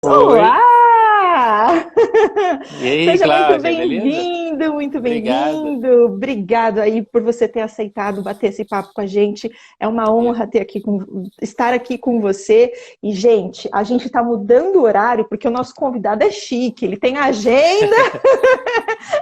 Oi. Olá! E aí, Seja muito Cláudia, beleza? bem-vindo, muito Obrigado. bem-vindo. Obrigado aí por você ter aceitado bater esse papo com a gente. É uma É. honra estar aqui com você. E, gente, a gente está mudando o horário porque o nosso convidado é chique. Ele tem agenda,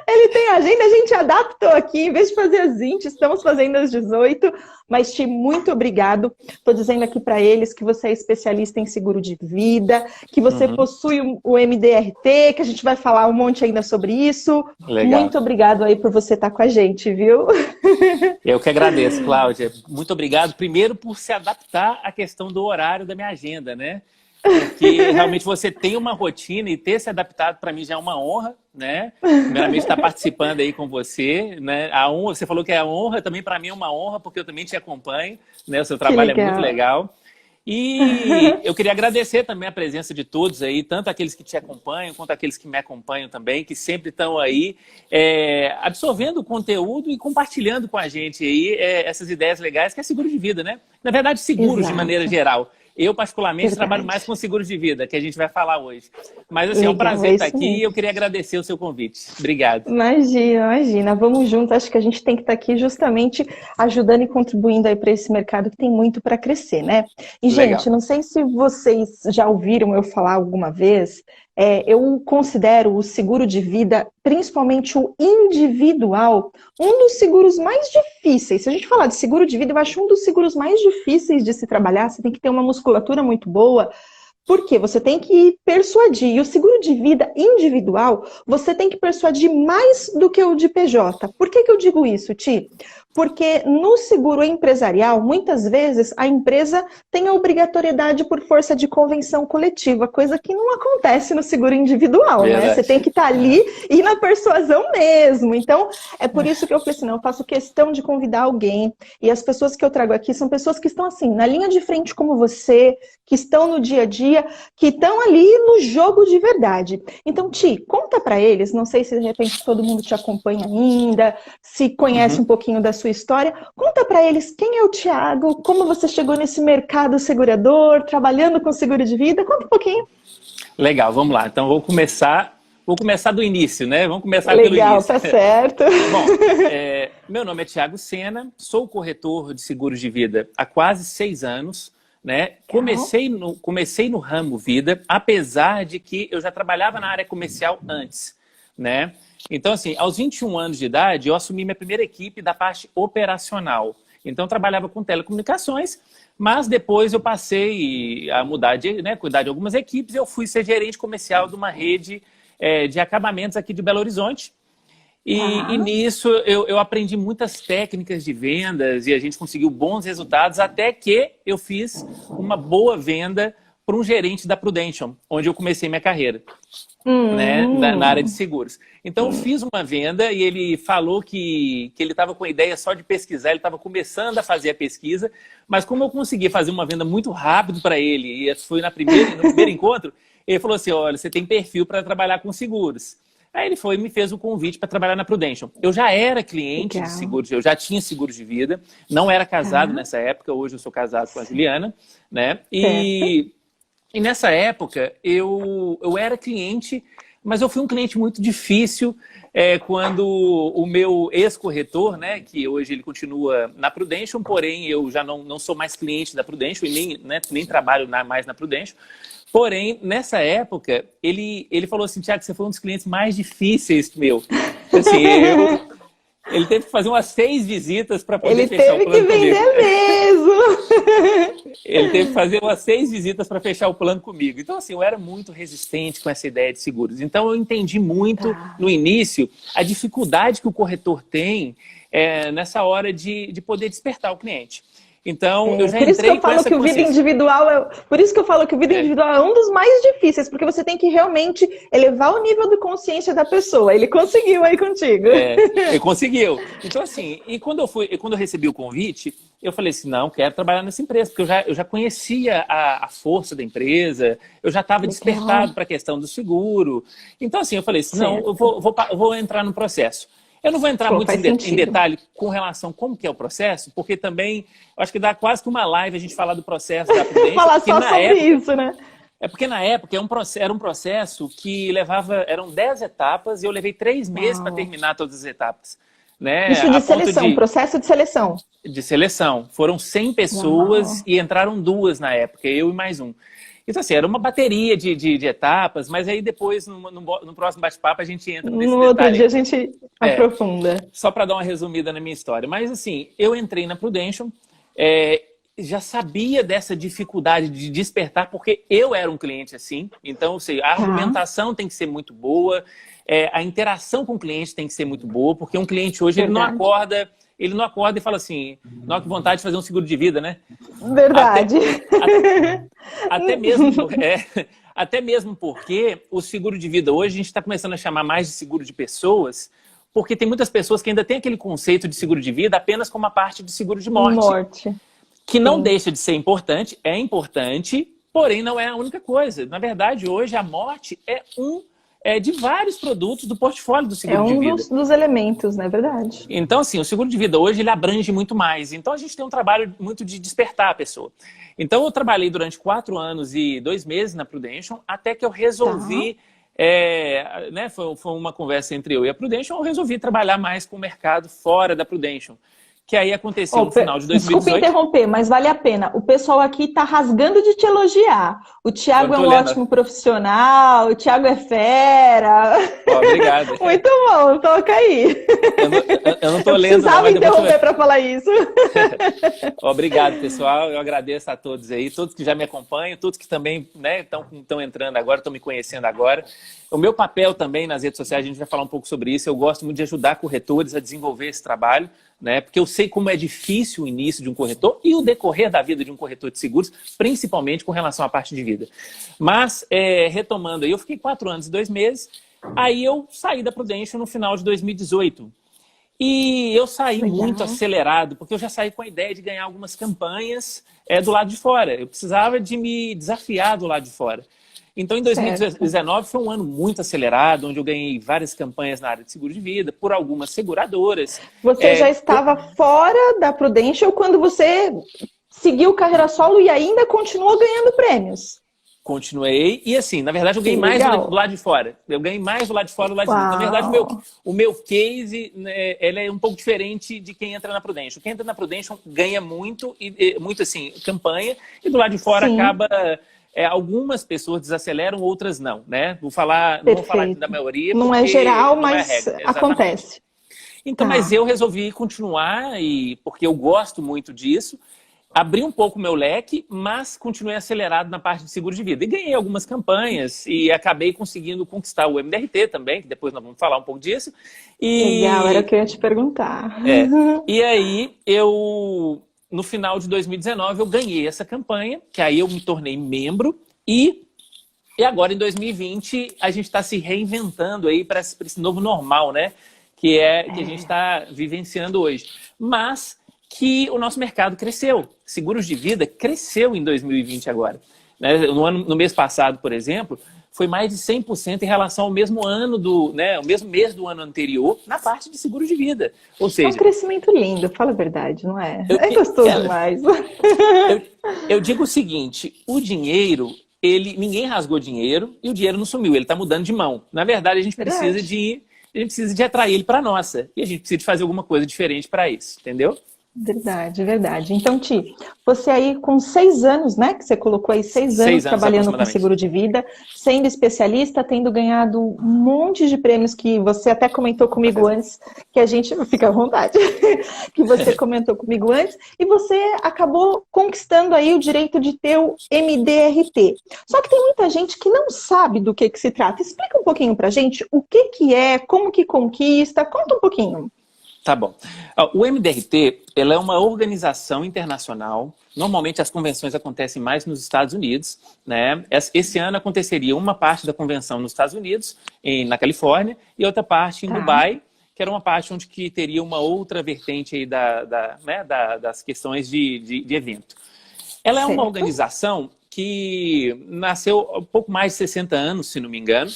ele tem agenda, a gente adaptou aqui. Em vez de fazer às 20, estamos fazendo às 18. Mas, Ti, muito obrigado. Estou dizendo aqui para eles que você é especialista em seguro de vida, que você Uhum. possui o MDRT, que a gente vai falar um monte ainda sobre isso. Legal. Muito obrigado aí por você estar com a gente, viu? Eu que agradeço, Cláudia. Muito obrigado, primeiro, por se adaptar à questão do horário da minha agenda, né? Porque realmente você tem uma rotina e ter se adaptado para mim já é uma honra, né? Primeiramente estar participando aí com você, né? A honra, você falou que é a honra, também para mim é uma honra, porque eu também te acompanho, né? O seu Que trabalho é muito legal. legal. E eu queria agradecer também a presença de todos aí, tanto aqueles que te acompanham, quanto aqueles que me acompanham também, que sempre estão aí absorvendo o conteúdo e compartilhando com a gente aí essas ideias legais, que é seguro de vida, né? Na verdade, seguros de maneira Exato. geral. Eu, particularmente, trabalho mais Verdade. com seguros de vida, que a gente vai falar hoje. Mas, assim, é um Legal, prazer é estar isso aqui e mesmo. eu queria agradecer o seu convite. Obrigado. Imagina, imagina. Vamos juntos. Acho que a gente tem que estar aqui justamente ajudando e contribuindo aí para esse mercado que tem muito para crescer, né? E, gente, Legal. não sei se vocês já ouviram eu falar alguma vez, eu considero o seguro de vida, principalmente o individual, um dos seguros mais difíceis. Se a gente falar de seguro de vida, eu acho um dos seguros mais difíceis de se trabalhar. Você tem que ter uma musculatura muito boa. Porque você tem que persuadir. E o seguro de vida individual, você tem que persuadir mais do que o de PJ. Por que eu digo isso, Ti? Porque no seguro empresarial, muitas vezes, a empresa tem a obrigatoriedade por força de convenção coletiva, coisa que não acontece no seguro individual, né? Você Verdade. tem que estar ali e na persuasão mesmo. Então, é por isso que eu falei assim, não, eu faço questão de convidar alguém. E as pessoas que eu trago aqui são pessoas que estão assim, na linha de frente como você, que estão no dia a dia, que estão ali no jogo de verdade. Então, Ti, conta para eles, não sei se de repente todo mundo te acompanha ainda, se conhece Uhum. um pouquinho da sua história, conta para eles quem é o Thiago, como você chegou nesse mercado segurador, trabalhando com seguro de vida, conta um pouquinho. Legal, vamos lá. Então, vou começar do início, né? Vamos começar pelo Legal, início. tá certo. Bom, meu nome é Thiago Sena, sou corretor de seguros de vida há quase 6 anos, né? Legal. Comecei no ramo vida, apesar de que eu já trabalhava na área comercial antes, né? Então, assim, aos 21 anos de idade, eu assumi minha primeira equipe da parte operacional. Então, eu trabalhava com telecomunicações, mas depois eu passei a mudar né, cuidar de algumas equipes e eu fui ser gerente comercial de uma rede de acabamentos aqui de Belo Horizonte. E Tá. nisso eu aprendi muitas técnicas de vendas e a gente conseguiu bons resultados até que eu fiz uma boa venda para um gerente da Prudential, onde eu comecei minha carreira, né, na área de Hum, seguros. Então eu fiz uma venda e ele falou que ele estava com a ideia só de pesquisar, ele estava começando a fazer a pesquisa, mas como eu consegui fazer uma venda muito rápido para ele, e foi no primeiro encontro, ele falou assim, olha, você tem perfil para trabalhar com seguros. Aí ele foi e me fez o convite para trabalhar na Prudential. Eu já era cliente de legal. seguros, eu já tinha seguros de vida, não era casado Tá. nessa época, hoje eu sou casado com a Juliana, né? Certo. E nessa época eu era cliente, mas eu fui um cliente muito difícil quando o meu ex-corretor, né, que hoje ele continua na Prudential, porém eu já não sou mais cliente da Prudential e nem trabalho mais na Prudential. Porém, nessa época, ele falou assim, Thiago, você foi um dos clientes mais difíceis meu. Assim, ele teve que fazer umas 6 visitas para poder Ele fechar o teve que plano comigo. vender mesmo. Ele teve que fazer umas 6 visitas para fechar o plano comigo. Então, assim, eu era muito resistente com essa ideia de seguros. Então, eu entendi muito Tá. no início a dificuldade que o corretor tem nessa hora de poder despertar o cliente. Então, eu já Por isso que eu entrei com falo essa que o vida consciência. individual por isso que eu falo que o vida É. individual é um dos mais difíceis, porque você tem que realmente elevar o nível de consciência da pessoa. Ele conseguiu aí contigo. Ele conseguiu. Então, assim, quando eu recebi o convite, eu falei assim, não, quero trabalhar nessa empresa, porque eu já conhecia a força da empresa, eu já estava Legal. despertado para a questão do seguro. Então, assim, eu falei assim, não, eu Certo. vou entrar no processo. Eu não vou entrar Pô, muito faz em sentido. detalhe com relação a como que é o processo, porque também, eu acho que dá quase que uma live a gente falar do processo da Prudential, Falar porque só na sobre época isso, né? É porque na época era um processo que eram 10 etapas e eu levei 3 meses para terminar todas as etapas. Né? Isso de seleção, processo de seleção. De seleção. Foram 100 pessoas e entraram 2 na época, eu e mais um. Então, assim, era uma bateria de etapas, mas aí depois, no próximo bate-papo, a gente entra nesse detalhe. No outro dia a gente aprofunda. Só para dar uma resumida na minha história. Mas, assim, eu entrei na Prudential, já sabia dessa dificuldade de despertar, porque eu era um cliente assim. Então, assim, a argumentação tem que ser muito boa, a interação com o cliente tem que ser muito boa, porque um cliente hoje, ele não acorda e fala assim, não, que vontade de fazer um seguro de vida, né? Verdade. Até mesmo porque o seguro de vida hoje, a gente está começando a chamar mais de seguro de pessoas, porque tem muitas pessoas que ainda têm aquele conceito de seguro de vida apenas como a parte de seguro de morte. Que não deixa de ser importante, é importante, porém não é a única coisa. Na verdade, hoje a morte é de vários produtos do portfólio do seguro de vida. É um dos elementos, não é verdade? Então, assim, o seguro de vida hoje ele abrange muito mais. Então, a gente tem um trabalho muito de despertar a pessoa. Então, eu trabalhei durante 4 anos e 2 meses na Prudential, até que eu resolvi... né, foi uma conversa entre eu e a Prudential, eu resolvi trabalhar mais com o mercado fora da Prudential. Que aí aconteceu no final de 2018. Desculpa interromper, mas vale a pena. O pessoal aqui está rasgando de te elogiar. O Thiago é um ótimo profissional, o Thiago é fera. Obrigado. Muito bom, toca aí. Eu não estou lendo. Precisava interromper para falar isso. Obrigado, pessoal. Eu agradeço a todos aí, todos que já me acompanham, todos que também estão entrando agora, estão me conhecendo agora. O meu papel também nas redes sociais, a gente vai falar um pouco sobre isso. Eu gosto muito de ajudar corretores a desenvolver esse trabalho, né? Porque eu sei como é difícil o início de um corretor e o decorrer da vida de um corretor de seguros, principalmente com relação à parte de vida. Mas, retomando aí, eu fiquei 4 anos e 2 meses, aí eu saí da Prudential no final de 2018. E eu saí muito acelerado, porque eu já saí com a ideia de ganhar algumas campanhas do lado de fora. Eu precisava de me desafiar do lado de fora. Então, em 2019 foi um ano muito acelerado, onde eu ganhei várias campanhas na área de seguro de vida, por algumas seguradoras. Você já estava fora da Prudential quando você seguiu carreira solo e ainda continuou ganhando prêmios? Continuei. E assim, na verdade, eu ganhei mais do lado de fora. Eu ganhei mais do lado de fora do lado de dentro. Na verdade, o meu case, né, ele é um pouco diferente de quem entra na Prudential. Quem entra na Prudential ganha muito, muito assim, campanha, e do lado de fora acaba... algumas pessoas desaceleram, outras não, né? Não vou falar da maioria. Não é geral, mas acontece. Então, mas eu resolvi continuar, porque eu gosto muito disso. Abri um pouco o meu leque, mas continuei acelerado na parte de seguro de vida. E ganhei algumas campanhas e acabei conseguindo conquistar o MDRT também, que depois nós vamos falar um pouco disso. Legal, era o que eu ia te perguntar. E aí, no final de 2019, eu ganhei essa campanha, que aí eu me tornei membro. E agora, em 2020, a gente está se reinventando aí para esse novo normal, né? Que a gente está vivenciando hoje. Mas que o nosso mercado cresceu. Seguros de vida cresceu em 2020 agora. Né? No mês passado, por exemplo, foi mais de 100% em relação ao mesmo ano o mesmo mês do ano anterior na parte de seguro de vida. Ou seja, é um crescimento lindo, fala a verdade, não é? É gostoso demais. Eu digo o seguinte, o dinheiro, ninguém rasgou dinheiro e o dinheiro não sumiu, ele está mudando de mão. Na verdade, a gente precisa de atrair ele para a nossa. E a gente precisa de fazer alguma coisa diferente para isso, entendeu? Verdade, verdade. Então, Ti, você aí com 6 anos, né? Que você colocou aí 6 anos trabalhando com seguro de vida, sendo especialista, tendo ganhado um monte de prêmios que você até comentou comigo antes, que a gente fica à vontade, que você comentou comigo antes, e você acabou conquistando aí o direito de ter o MDRT. Só que tem muita gente que não sabe do que se trata. Explica um pouquinho pra gente o que é, como que conquista, conta um pouquinho. Tá bom. O MDRT, ela é uma organização internacional. Normalmente as convenções acontecem mais nos Estados Unidos, né? Esse ano aconteceria uma parte da convenção nos Estados Unidos, na Califórnia, e outra parte em Dubai, que era uma parte onde que teria uma outra vertente aí das questões de evento. Ela é uma organização que nasceu há pouco mais de 60 anos, se não me engano.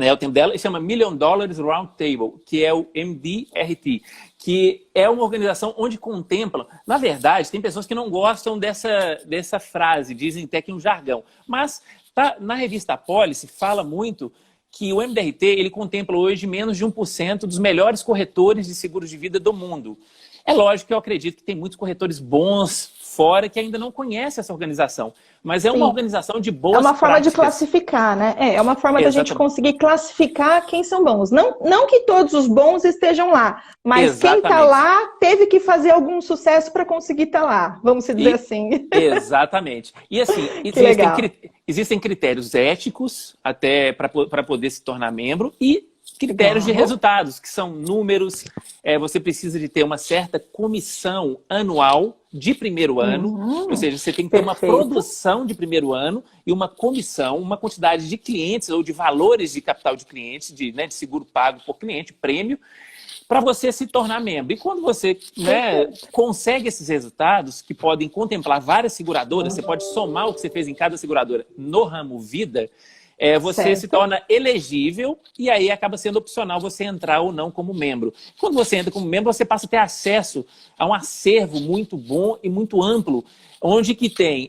O tempo dela se chama $1 Million Round Table, que é o MDRT, que é uma organização onde contemplam... Na verdade, tem pessoas que não gostam dessa frase, dizem até que é um jargão, mas Na revista Policy fala muito que o MDRT ele contempla hoje menos de 1% dos melhores corretores de seguros de vida do mundo. É lógico que eu acredito que tem muitos corretores bons fora que ainda não conhecem essa organização, mas é uma organização de boas práticas. É uma forma de classificar, né? É uma forma da gente conseguir classificar quem são bons. Não que todos os bons estejam lá, mas quem está lá teve que fazer algum sucesso para conseguir estar lá, vamos dizer assim. Exatamente. E assim, existem critérios éticos até para poder se tornar membro e critérios de resultados, que são números. Você precisa de ter uma certa comissão anual de primeiro ano, ou seja, você tem que ter uma produção de primeiro ano e uma comissão, uma quantidade de clientes ou de valores de capital de clientes, de seguro pago por cliente, prêmio, para você se tornar membro. E quando você consegue esses resultados, que podem contemplar várias seguradoras, você pode somar o que você fez em cada seguradora no ramo vida, você se torna elegível e aí acaba sendo opcional você entrar ou não como membro. Quando você entra como membro, você passa a ter acesso a um acervo muito bom e muito amplo, onde que tem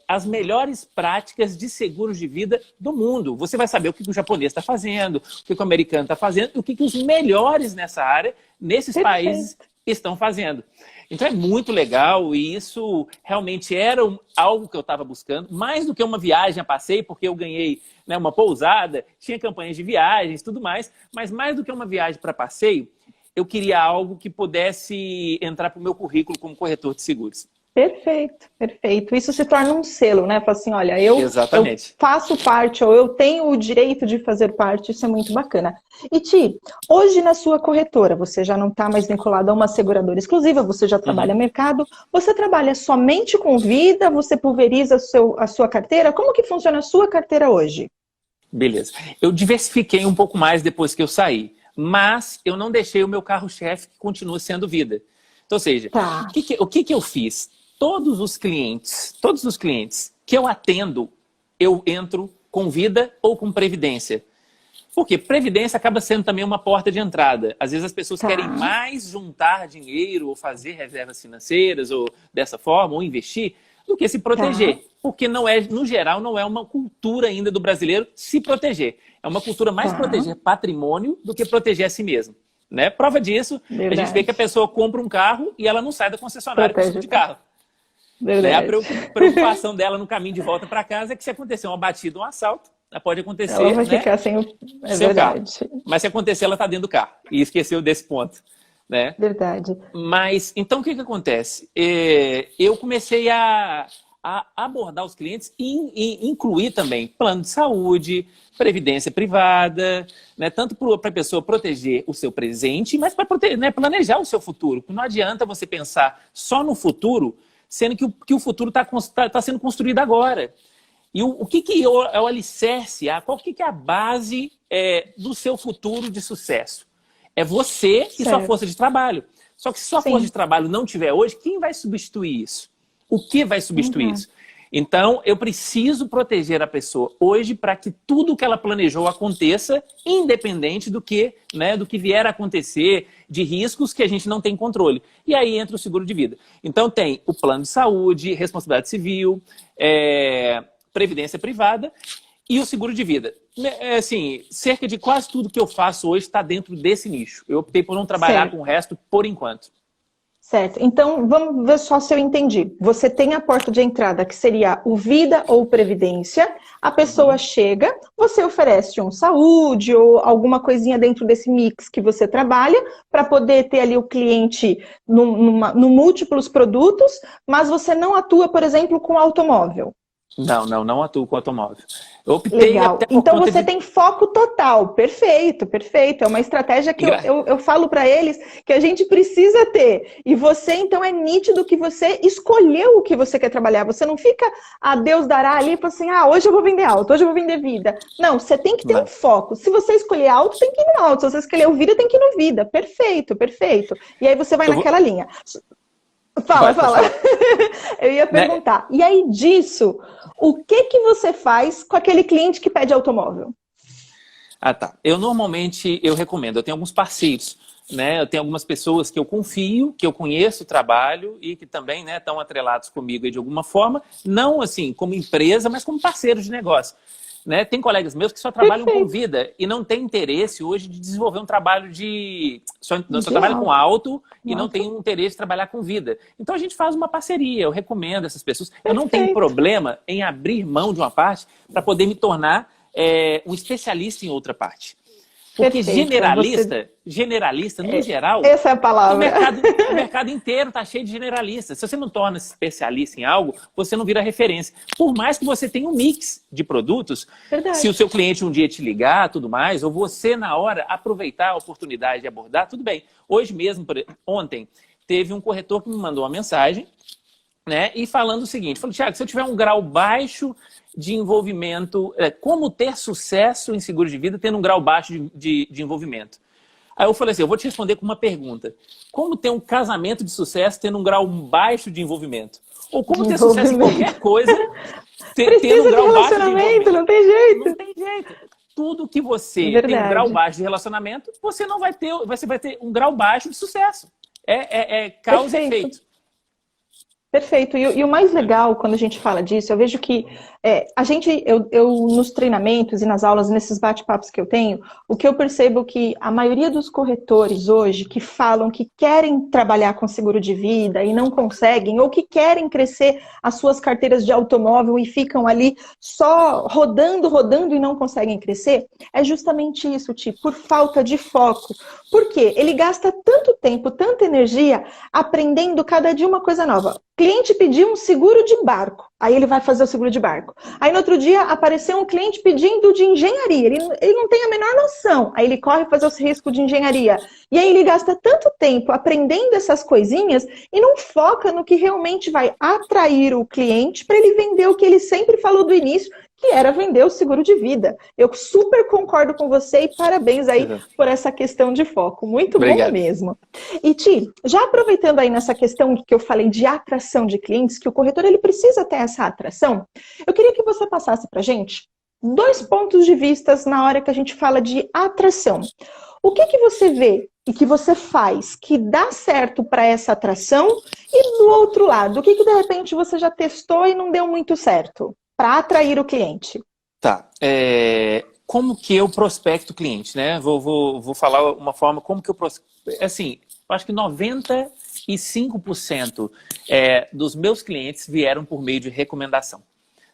as melhores práticas de seguros de vida do mundo. Você vai saber o que o japonês está fazendo, o que o americano está fazendo e o que os melhores nessa área, nesses países, estão fazendo. Então é muito legal e isso realmente era algo que eu estava buscando, mais do que uma viagem a passeio, porque eu ganhei uma pousada, tinha campanhas de viagens, tudo mais, mas mais do que uma viagem para passeio, eu queria algo que pudesse entrar para o meu currículo como corretor de seguros. Perfeito, perfeito. Isso se torna um selo, né? Fala assim, olha, eu faço parte, ou eu tenho o direito de fazer parte, isso é muito bacana. E Ti, hoje na sua corretora, você já não está mais vinculado a uma seguradora exclusiva, você já trabalha mercado, você trabalha somente com vida, você pulveriza a sua carteira? Como que funciona a sua carteira hoje? Beleza. Eu diversifiquei um pouco mais depois que eu saí, mas eu não deixei o meu carro-chefe que continua sendo vida. Então, ou seja, o que eu fiz? Todos os clientes que eu atendo, eu entro com vida ou com previdência. Porque previdência acaba sendo também uma porta de entrada. Às vezes as pessoas querem mais juntar dinheiro ou fazer reservas financeiras ou dessa forma, ou investir, do que se proteger. Porque no geral, não é uma cultura ainda do brasileiro se proteger. É uma cultura mais proteger patrimônio do que proteger a si mesmo. Né? Prova disso, a gente vê que a pessoa compra um carro e ela não sai da concessionária com tipo de carro. A preocupação dela no caminho de volta para casa é que se acontecer uma batida, um assalto, pode acontecer. Ela vai ficar sem o carro. Mas se acontecer, ela está dentro do carro. E esqueceu desse ponto. Né? Verdade. Mas, então, o que acontece? Eu comecei a abordar os clientes e incluir também plano de saúde, previdência privada, né? Tanto para a pessoa proteger o seu presente, mas para planejar o seu futuro. Não adianta você pensar só no futuro, sendo que o futuro está sendo construído agora. E o que é o alicerce? Qual que é a base do seu futuro de sucesso? É você e sua força de trabalho. Só que se sua força de trabalho não tiver hoje, quem vai substituir isso? O que vai substituir isso? Então, eu preciso proteger a pessoa hoje para que tudo que ela planejou aconteça, independente do que vier a acontecer, de riscos que a gente não tem controle. E aí entra o seguro de vida. Então, tem o plano de saúde, responsabilidade civil, previdência privada e o seguro de vida. Assim, cerca de quase tudo que eu faço hoje está dentro desse nicho. Eu optei por não trabalhar com o resto por enquanto. Certo. Então, vamos ver só se eu entendi. Você tem a porta de entrada, que seria o vida ou previdência. A pessoa chega, você oferece um saúde ou alguma coisinha dentro desse mix que você trabalha, para poder ter ali o cliente no múltiplos produtos, mas você não atua, por exemplo, com automóvel. Não atuo com automóvel. Eu optei. Legal. Então você tem foco total. Perfeito, perfeito. É uma estratégia que eu falo para eles que a gente precisa ter. E você, então, é nítido que você escolheu o que você quer trabalhar. Você não fica, Deus dará ali e fala assim, hoje eu vou vender auto, hoje eu vou vender vida. Não, você tem que ter um foco. Se você escolher auto, tem que ir no auto. Se você escolher o vida, tem que ir no vida. Perfeito, perfeito. E aí você vai naquela linha. Fala. Eu ia perguntar. E aí disso, o que você faz com aquele cliente que pede automóvel? Ah, tá. Eu normalmente, eu recomendo, eu tenho alguns parceiros, né? Eu tenho algumas pessoas que eu confio, que eu conheço o trabalho e que também, né, estão atrelados comigo aí de alguma forma, não assim como empresa, mas como parceiros de negócio. Né? Tem colegas meus que só trabalham com Perfeito. vida e não têm interesse hoje de desenvolver um trabalho de... Só De trabalha com auto e não alto. tem um interesse de trabalhar com vida. Então a gente faz uma parceria, eu recomendo essas pessoas. Eu não tenho Perfeito. problema em abrir mão de uma parte para poder me tornar um especialista em outra parte. Porque Perfeito. generalista, no geral, Essa é a o palavra. mercado inteiro está cheio de generalistas. Se você não torna-se especialista em algo, você não vira referência. Por mais que você tenha um mix de produtos, se o Verdade. seu cliente um dia te ligar, tudo mais, ou você, na hora, aproveitar a oportunidade de abordar, tudo bem. Hoje mesmo, ontem, teve um corretor que me mandou uma mensagem, né, e falando o seguinte, falou, Thiago, se eu tiver um grau baixo de envolvimento, como ter sucesso em seguro de vida tendo um grau baixo de envolvimento? Aí eu falei assim, eu vou te responder com uma pergunta. Como ter um casamento de sucesso tendo um grau baixo de envolvimento? Ou como ter sucesso em qualquer coisa tendo um Precisa de grau baixo de relacionamento, envolvimento? não tem jeito. Não tem jeito. Tudo que você tem um grau Verdade. baixo de relacionamento, você não vai ter, você vai ter um grau baixo de sucesso. É causa e Perfeito. efeito. Perfeito. E o mais legal, quando a gente fala disso, eu vejo que eu nos treinamentos e nas aulas, nesses bate-papos que eu tenho, o que eu percebo que a maioria dos corretores hoje que falam que querem trabalhar com seguro de vida e não conseguem, ou que querem crescer as suas carteiras de automóvel e ficam ali só rodando, rodando e não conseguem crescer, é justamente isso, tipo, por falta de foco. Por quê? Ele gasta tanto tempo, tanta energia aprendendo cada dia uma coisa nova. Cliente pediu um seguro de barco, aí ele vai fazer o seguro de barco. Aí no outro dia apareceu um cliente pedindo de engenharia, ele não tem a menor noção, aí ele corre fazer os riscos de engenharia. E aí ele gasta tanto tempo aprendendo essas coisinhas e não foca no que realmente vai atrair o cliente para ele vender o que ele sempre falou do início, que era vender o seguro de vida. Eu super concordo com você e parabéns aí por essa questão de foco. Muito bom mesmo. E Ti, já aproveitando aí nessa questão que eu falei de atração de clientes, que o corretor ele precisa ter essa atração, eu queria que você passasse para a gente 2 pontos de vista na hora que a gente fala de atração. O que você vê e que você faz que dá certo para essa atração e do outro lado, o que de repente você já testou e não deu muito certo? Para atrair o cliente. Tá. Como que eu prospecto o cliente, né? Vou falar uma forma, como que eu prospecto. Assim, eu acho que 95% dos meus clientes vieram por meio de recomendação.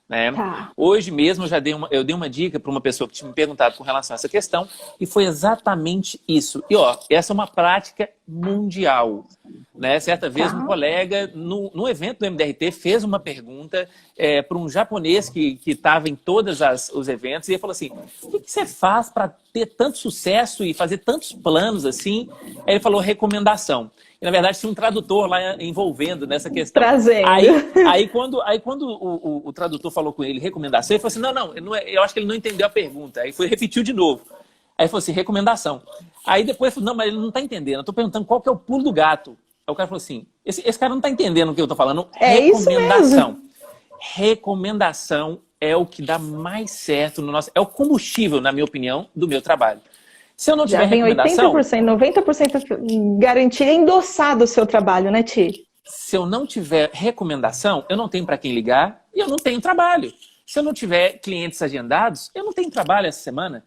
Né? Tá. Hoje mesmo eu dei uma dica para uma pessoa que tinha me perguntado com relação a essa questão e foi exatamente isso. E essa é uma prática mundial. Né? Certa vez um colega, no evento do MDRT, fez uma pergunta para um japonês que estava em todos os eventos e ele falou assim, o que você faz para ter tanto sucesso e fazer tantos planos assim? Aí ele falou recomendação. E, na verdade, tinha um tradutor lá envolvendo nessa questão. Trazendo. Aí quando o tradutor falou com ele recomendação, ele falou assim, eu acho que ele não entendeu a pergunta. Aí repetiu de novo. Aí ele falou assim, recomendação. Aí depois ele falou, não, mas ele não está entendendo. Eu estou perguntando qual que é o pulo do gato. Aí o cara falou assim, esse cara não está entendendo o que eu estou falando. Recomendação. Isso mesmo. Recomendação é o que dá mais certo no nosso... É o combustível, na minha opinião, do meu trabalho. Se eu não tiver recomendação... 80%, 90% garantia endossado o seu trabalho, né, Ti? Se eu não tiver recomendação, eu não tenho para quem ligar e eu não tenho trabalho. Se eu não tiver clientes agendados, eu não tenho trabalho essa semana.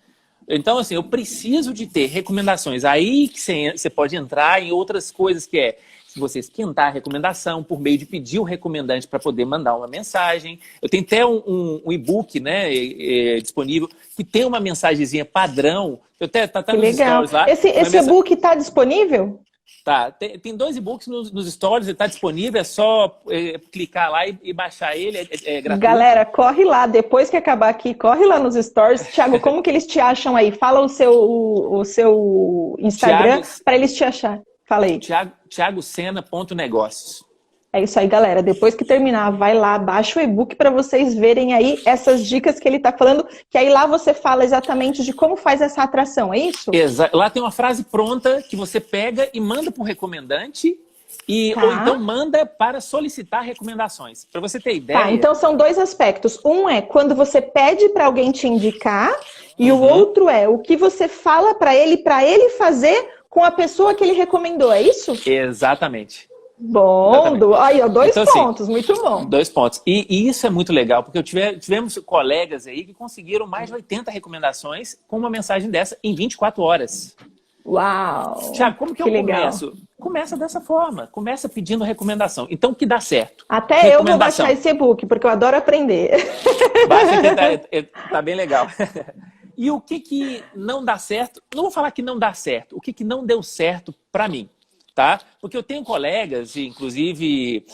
Então, assim, eu preciso de ter recomendações. Aí que você pode entrar em outras coisas que se você esquentar a recomendação por meio de pedir o recomendante para poder mandar uma mensagem. Eu tenho até um e-book, né, disponível que tem uma mensagenzinha padrão. Tá nos stories lá. Esse e-book está disponível? Tá, tem 2 e-books nos stories, ele está disponível, é só clicar lá e baixar ele, é gratuito. Galera, corre lá, depois que acabar aqui, corre lá nos stories. Thiago, como que eles te acham aí? Fala o seu Instagram para eles te achar. Fala aí. thiagosena.negócios. É isso aí, galera. Depois que terminar, vai lá, baixa o e-book para vocês verem aí essas dicas que ele está falando, que aí lá você fala exatamente de como faz essa atração, é isso? Lá tem uma frase pronta que você pega e manda para o recomendante Ou então manda para solicitar recomendações. Para você ter ideia... Tá, então são dois aspectos. Um é quando você pede para alguém te indicar, e o outro é o que você fala para ele fazer com a pessoa que ele recomendou, é isso? Exatamente. Bom, aí, ó, dois então, pontos, assim, muito bom. 2 pontos. E isso é muito legal, porque tivemos colegas aí que conseguiram mais de 80 recomendações com uma mensagem dessa em 24 horas. Uau! Tiago, como que eu começo? Começa dessa forma, começa pedindo recomendação. Então, o que dá certo? Até eu vou baixar esse e-book, porque eu adoro aprender. Baixa que tá bem legal. E o que não dá certo? Não vou falar que não dá certo, o que não deu certo para mim. Tá? Porque eu tenho colegas, inclusive,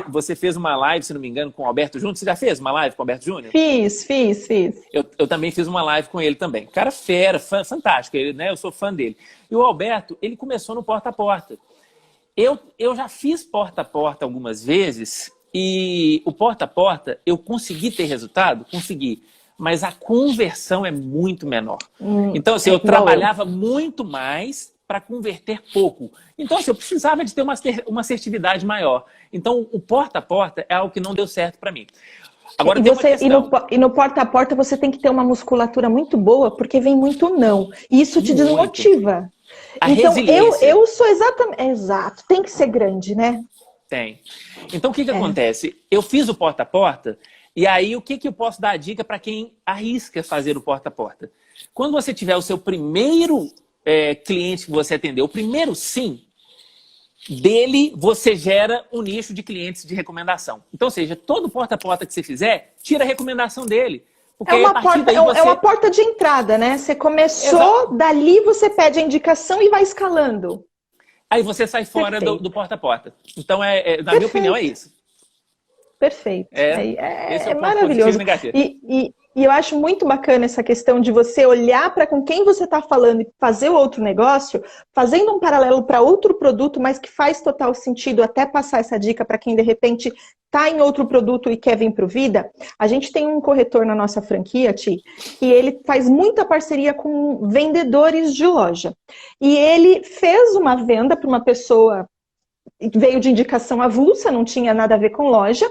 você fez uma live, se não me engano, com o Alberto Júnior. Você já fez uma live com o Alberto Júnior? Fiz. Eu também fiz uma live com ele também. Cara fera, fantástico, ele, né? Eu sou fã dele. E o Alberto, ele começou no porta a porta. Eu já fiz porta a porta algumas vezes e o porta a porta, eu consegui ter resultado? Consegui. Mas a conversão é muito menor. Então, assim, eu trabalhava muito mais para converter pouco. Então, assim, eu precisava de ter uma assertividade maior. Então, o porta a porta é algo que não deu certo para mim. Agora, e no porta a porta você tem que ter uma musculatura muito boa, porque vem muito não. E isso te desmotiva. Então, eu sou exatamente... Exato, tem que ser grande, né? Tem. Então, o que acontece? Eu fiz o porta a porta, e aí o que eu posso dar a dica para quem arrisca fazer o porta a porta? Quando você tiver o seu primeiro cliente que você atendeu, o primeiro sim, dele você gera um nicho de clientes de recomendação. Então, ou seja, todo porta a porta que você fizer, tira a recomendação dele. Porque é uma porta de entrada, né? Você começou, dali você pede a indicação e vai escalando. Aí você sai fora do porta a porta. Então, na minha opinião, é isso. Perfeito. Esse é o maravilhoso. E eu acho muito bacana essa questão de você olhar para com quem você está falando e fazer outro negócio, fazendo um paralelo para outro produto, mas que faz total sentido até passar essa dica para quem de repente está em outro produto e quer vir para o Vida. A gente tem um corretor na nossa franquia, Ti, e ele faz muita parceria com vendedores de loja. E ele fez uma venda para uma pessoa, veio de indicação avulsa, não tinha nada a ver com loja,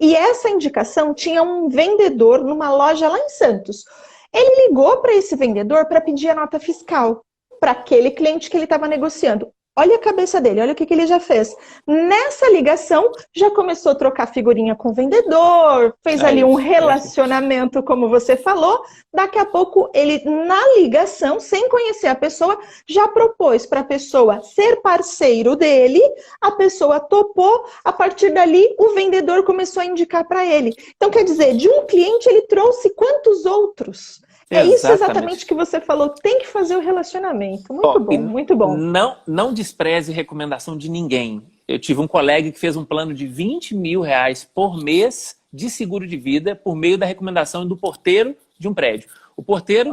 e essa indicação tinha um vendedor numa loja lá em Santos. Ele ligou para esse vendedor para pedir a nota fiscal para aquele cliente que ele estava negociando. Olha a cabeça dele, olha o que ele já fez. Nessa ligação, já começou a trocar figurinha com o vendedor, fez ali um relacionamento, como você falou. Daqui a pouco, ele, na ligação, sem conhecer a pessoa, já propôs para a pessoa ser parceiro dele, a pessoa topou, a partir dali, o vendedor começou a indicar para ele. Então, quer dizer, de um cliente, ele trouxe quantos outros? É isso exatamente que você falou, tem que fazer o relacionamento. Muito bom, muito bom. Não despreze recomendação de ninguém. Eu tive um colega que fez um plano de R$20 mil por mês de seguro de vida por meio da recomendação do porteiro de um prédio. O porteiro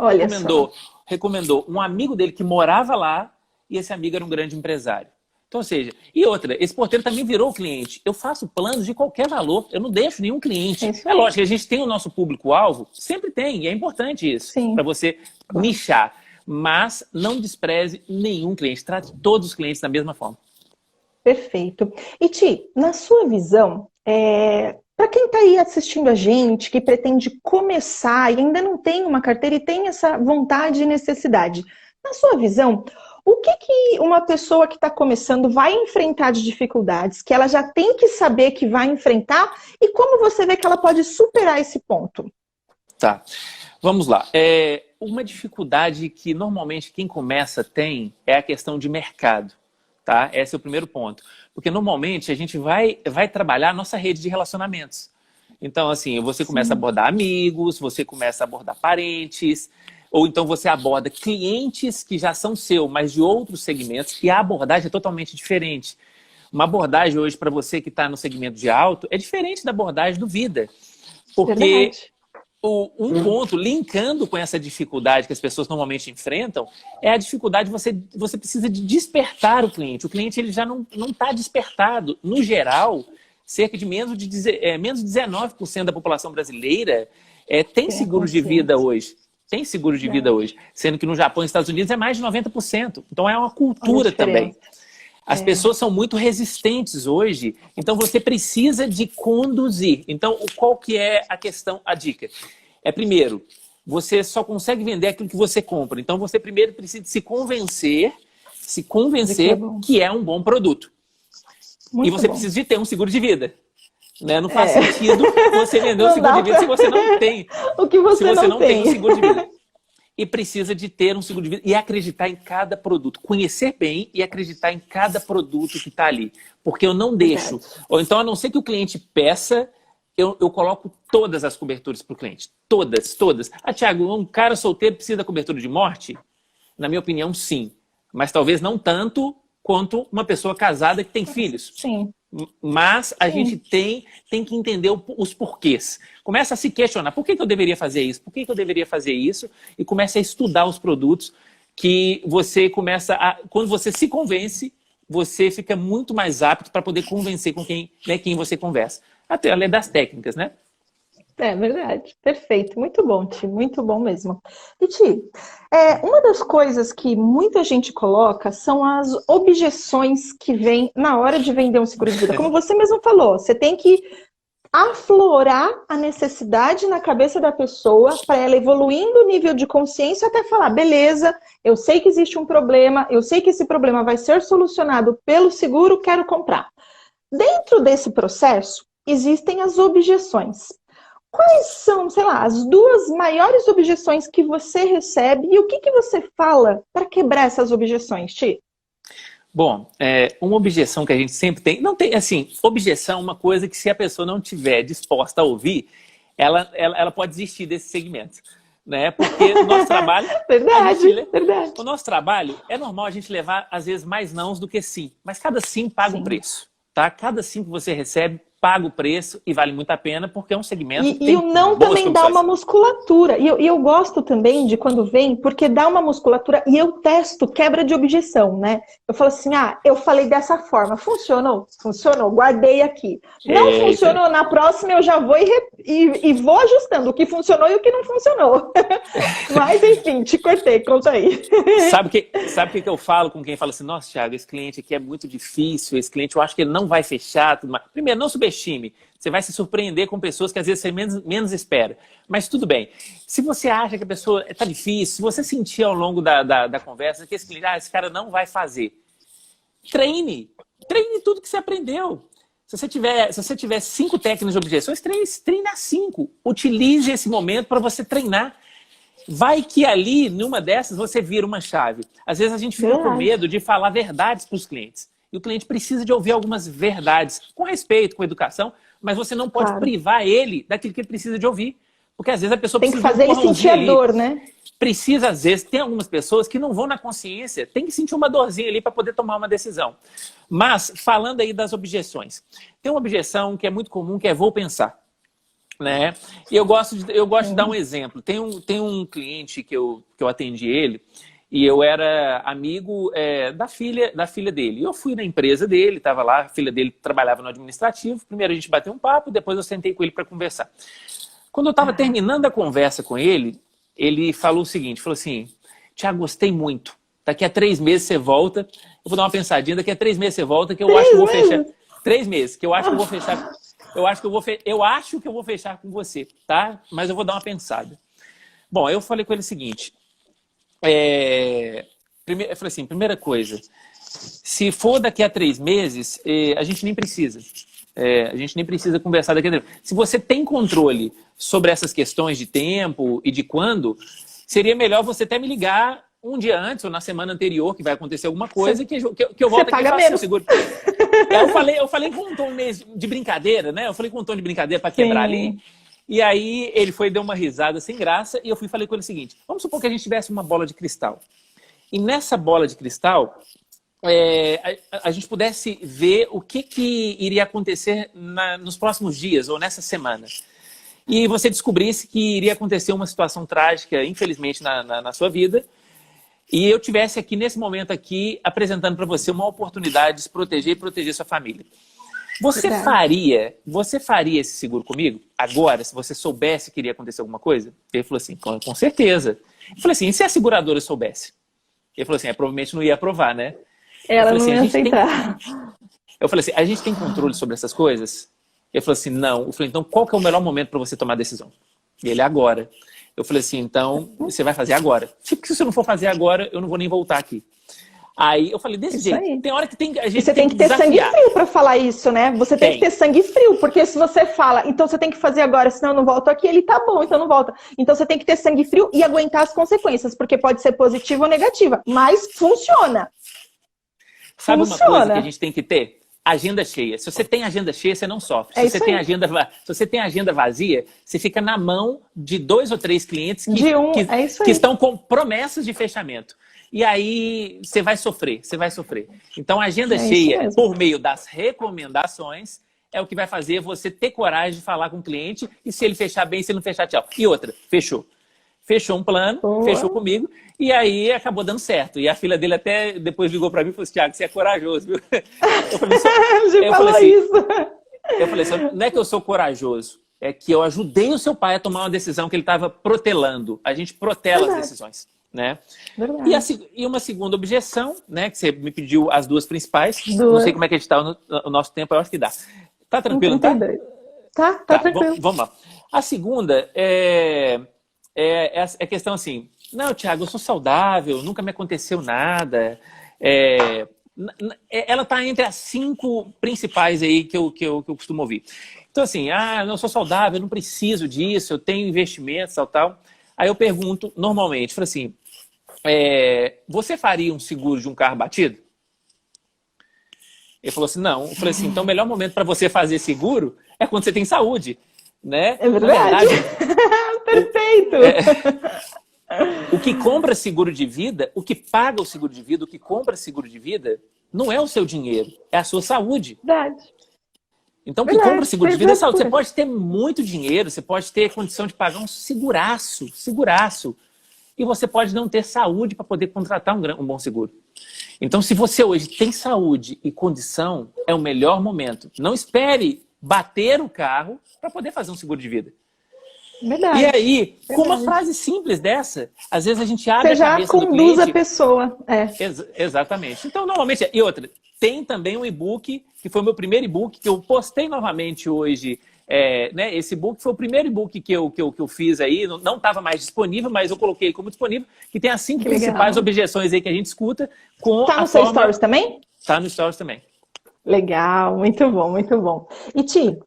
recomendou um amigo dele que morava lá e esse amigo era um grande empresário. Então, ou seja, e outra, esse porteiro também virou cliente. Eu faço planos de qualquer valor, eu não deixo nenhum cliente. É lógico que a gente tem o nosso público-alvo, sempre tem, e é importante isso, para você nichar. Mas não despreze nenhum cliente, trate todos os clientes da mesma forma. Perfeito. E Ti, na sua visão, para quem está aí assistindo a gente, que pretende começar e ainda não tem uma carteira e tem essa vontade e necessidade, na sua visão, o que uma pessoa que está começando vai enfrentar de dificuldades, que ela já tem que saber que vai enfrentar, e como você vê que ela pode superar esse ponto? Tá, vamos lá. Uma dificuldade que normalmente quem começa tem é a questão de mercado. Tá? Esse é o primeiro ponto. Porque normalmente a gente vai trabalhar a nossa rede de relacionamentos. Então, assim, você começa a abordar amigos, você começa a abordar parentes, ou então você aborda clientes que já são seu, mas de outros segmentos, e a abordagem é totalmente diferente. Uma abordagem hoje para você que está no segmento de alto é diferente da abordagem do Vida. Porque um ponto, linkando com essa dificuldade que as pessoas normalmente enfrentam, é a dificuldade, você precisa de despertar o cliente. O cliente ele já não está despertado. No geral, cerca de menos de 19% da população brasileira tem seguro de vida hoje. Tem seguro de vida hoje. Sendo que no Japão e nos Estados Unidos é mais de 90%. Então é uma cultura também. As pessoas são muito resistentes hoje, então você precisa de conduzir. Então, qual que é a questão, a dica? Primeiro, você só consegue vender aquilo que você compra. Então, você primeiro precisa se convencer que é um bom produto. Muito e você bom. precisa de ter um seguro de vida. Né? Não faz sentido você vender um seguro de vida se você não tem. O que você não tem um seguro de vida. E precisa de ter um seguro de vida e acreditar em cada produto. Conhecer bem e acreditar em cada produto que está ali. Porque eu não deixo. Ou então, a não ser que o cliente peça, eu coloco todas as coberturas para o cliente. Todas, todas. Thiago, um cara solteiro precisa da cobertura de morte? Na minha opinião, sim. Mas talvez não tanto quanto uma pessoa casada que tem filhos. Sim. Mas a gente tem que entender os porquês. Começa a se questionar. Por que eu deveria fazer isso? Por que eu deveria fazer isso? E começa a estudar os produtos que você começa a... Quando você se convence, você fica muito mais apto para poder convencer com quem você conversa. Até a lei das técnicas, né? É verdade, perfeito, muito bom, Ti, muito bom mesmo. E Ti, uma das coisas que muita gente coloca são as objeções que vêm na hora de vender um seguro de vida. Como você mesmo falou, você tem que aflorar a necessidade na cabeça da pessoa para ela evoluindo o nível de consciência até falar, beleza, eu sei que existe um problema, eu sei que esse problema vai ser solucionado pelo seguro, quero comprar. Dentro desse processo, existem as objeções. Quais são, sei lá, as duas maiores objeções que você recebe e o que você fala para quebrar essas objeções, Ti? Bom, uma objeção que a gente sempre tem... Não tem, assim, objeção é uma coisa que se a pessoa não estiver disposta a ouvir, ela pode desistir desse segmento. Né? Porque o nosso trabalho... Verdade. O nosso trabalho, é normal a gente levar, às vezes, mais nãos do que sim. Mas cada sim paga um preço. Tá? Cada sim que você recebe, paga o preço e vale muito a pena, porque é um segmento que tem E o não também condições. Dá uma musculatura. E eu gosto também de quando vem, porque dá uma musculatura e eu testo quebra de objeção, né? Eu falo assim, eu falei dessa forma. Funcionou? Funcionou. Guardei aqui. Não funcionou, na próxima eu já vou e vou ajustando o que funcionou e o que não funcionou. Mas, enfim, te cortei. Conta aí. Sabe o que eu falo com quem fala assim, nossa, Thiago, esse cliente aqui é muito difícil, esse cliente eu acho que ele não vai fechar. Tudo mais. Primeiro, não subestime. Você vai se surpreender com pessoas que às vezes você menos espera. Mas tudo bem. Se você acha que a pessoa está difícil, se você sentir ao longo da conversa que esse cara não vai fazer, treine. Treine tudo que você aprendeu. Se você tiver 5 técnicas de objeções, treine as 5. Utilize esse momento para você treinar. Vai que ali, numa dessas, você vira uma chave. Às vezes a gente fica com medo de falar verdades para os clientes. E o cliente precisa de ouvir algumas verdades, com respeito, com educação, mas você não pode privar ele daquilo que ele precisa de ouvir. Porque às vezes a pessoa tem precisa... Tem que fazer ele sentir a dor, né? Precisa, às vezes, tem algumas pessoas que não vão na consciência, tem que sentir uma dorzinha ali para poder tomar uma decisão. Mas, falando aí das objeções, tem uma objeção que é muito comum, que é vou pensar. Né? E eu gosto de dar um exemplo. Tem um cliente que eu atendi ele, e eu era amigo da filha dele. Eu fui na empresa dele, estava lá, a filha dele trabalhava no administrativo. Primeiro a gente bateu um papo, depois eu sentei com ele para conversar. Quando eu estava terminando a conversa com ele, ele falou o seguinte, falou assim, Thiago, gostei muito. Daqui a 3 meses você volta, eu vou dar uma pensadinha, daqui a 3 meses você volta, que eu acho que eu vou fechar... 3 meses, que eu acho que eu vou fechar... Eu acho que eu vou fechar com você, tá? Mas eu vou dar uma pensada. Bom, eu falei com ele o seguinte... eu falei assim, primeira coisa, se for daqui a 3 meses, a gente nem precisa. A gente nem precisa conversar daqui a 3 meses. Se você tem controle sobre essas questões de tempo e de quando, seria melhor você até me ligar um dia antes ou na semana anterior, que vai acontecer alguma coisa, que eu volto aqui e faço o seguro. Eu falei com um tom de brincadeira, né? Eu falei com um tom de brincadeira para quebrar ali. E aí ele deu uma risada sem graça e eu falei com ele o seguinte, vamos supor que a gente tivesse uma bola de cristal. E nessa bola de cristal, a gente pudesse ver o que iria acontecer nos próximos dias ou nessa semana. E você descobrisse que iria acontecer uma situação trágica, infelizmente, na sua vida. E eu tivesse aqui, nesse momento aqui, apresentando para você uma oportunidade de se proteger e proteger sua família. Você faria esse seguro comigo agora, se você soubesse que iria acontecer alguma coisa? Ele falou assim, com certeza. Eu falei assim, e se a seguradora soubesse? Ele falou assim, provavelmente não ia aprovar, né? Ela não ia aceitar. Eu falei assim, a gente tem controle sobre essas coisas? Ele falou assim, não. Eu falei, então qual que é o melhor momento para você tomar a decisão? E ele, agora. Eu falei assim, então você vai fazer agora. Tipo, se você não for fazer agora, eu não vou nem voltar aqui. Aí eu falei, desse Isso jeito. aí. Tem hora que a gente você tem que ter desafiar. sangue frio para falar isso, né? Você tem que ter sangue frio, porque se você fala, então você tem que fazer agora, senão eu não volto aqui, ele tá bom, então não volta. Então você tem que ter sangue frio e aguentar as consequências, porque pode ser positiva ou negativa, mas funciona. Sabe uma coisa que a gente tem que ter? Agenda cheia. Se você tem agenda cheia, você não sofre. Se você tem agenda vazia, você fica na mão de 2 ou 3 clientes que estão com promessas de fechamento. E aí você vai sofrer, Então, a agenda cheia, por meio das recomendações, é o que vai fazer você ter coragem de falar com o cliente e se ele fechar bem, se ele não fechar, tchau. E outra, fechou. Fechou um plano, fechou comigo, e aí acabou dando certo. E a filha dele até depois ligou para mim e falou assim, Thiago, você é corajoso, viu? Eu falei assim, não é que eu sou corajoso, é que eu ajudei o seu pai a tomar uma decisão que ele estava protelando. A gente protela as decisões. Né? E uma segunda objeção, né? Que você me pediu as 2 principais. Não sei como é que a gente está o nosso tempo, eu acho que dá. Tá tranquilo, tá? Tá tranquilo. Vamos lá. A segunda é a questão assim, não, Thiago, eu sou saudável, nunca me aconteceu nada. Ela está entre as 5 principais aí que eu costumo ouvir. Então assim, eu sou saudável, eu não preciso disso, eu tenho investimentos, tal. Aí eu pergunto, normalmente, falo assim, você faria um seguro de um carro batido? Ele falou assim, não. Eu falei assim, então o melhor momento para você fazer seguro é quando você tem saúde, né? É verdade. Perfeito. O que compra seguro de vida, o que paga o seguro de vida, o que compra seguro de vida, não é o seu dinheiro, é a sua saúde. Verdade. Então, o que compra seguro de vida é saúde. Você pode ter muito dinheiro, você pode ter condição de pagar um seguraço. E você pode não ter saúde para poder contratar um bom seguro. Então, se você hoje tem saúde e condição, é o melhor momento. Não espere bater o carro para poder fazer um seguro de vida. Verdade. E aí, com uma frase simples dessa, às vezes a gente abre a cabeça do cliente. Você já conduz a pessoa. Exatamente. Então, normalmente... E outra, tem também um e-book, que foi o meu primeiro e-book, que eu postei novamente hoje. Né, esse e-book foi o primeiro e-book que eu fiz aí, não estava mais disponível, mas eu coloquei como disponível, que tem as 5 principais objeções aí que a gente escuta. Tá no seu Stories também? Tá no Stories também. Legal, muito bom, muito bom. E Ti,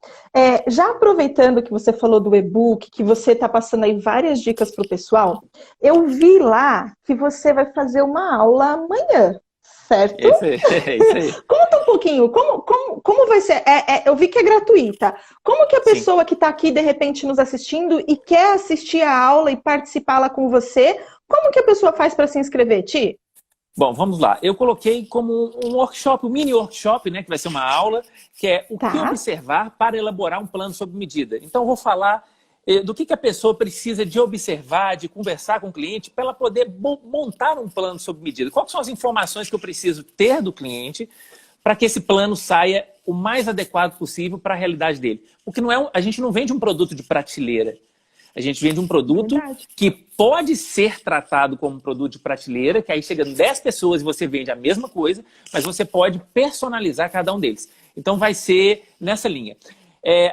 já aproveitando que você falou do e-book, que você está passando aí várias dicas para o pessoal, eu vi lá que você vai fazer uma aula amanhã, certo? Isso aí. Conta um pouquinho, como vai ser? Eu vi que é gratuita. Como que a pessoa que está aqui, de repente, nos assistindo e quer assistir a aula e participá-la com você, como que a pessoa faz para se inscrever, Ti? Bom, vamos lá. Eu coloquei como um workshop, um mini workshop, né, que vai ser uma aula, que é o que observar para elaborar um plano sob medida. Então, eu vou falar do que a pessoa precisa de observar, de conversar com o cliente, para ela poder montar um plano sob medida. Quais são as informações que eu preciso ter do cliente para que esse plano saia o mais adequado possível para a realidade dele? Porque a gente não vende um produto de prateleira. A gente vende um produto que pode ser tratado como um produto de prateleira, que aí chega 10 pessoas e você vende a mesma coisa, mas você pode personalizar cada um deles. Então vai ser nessa linha.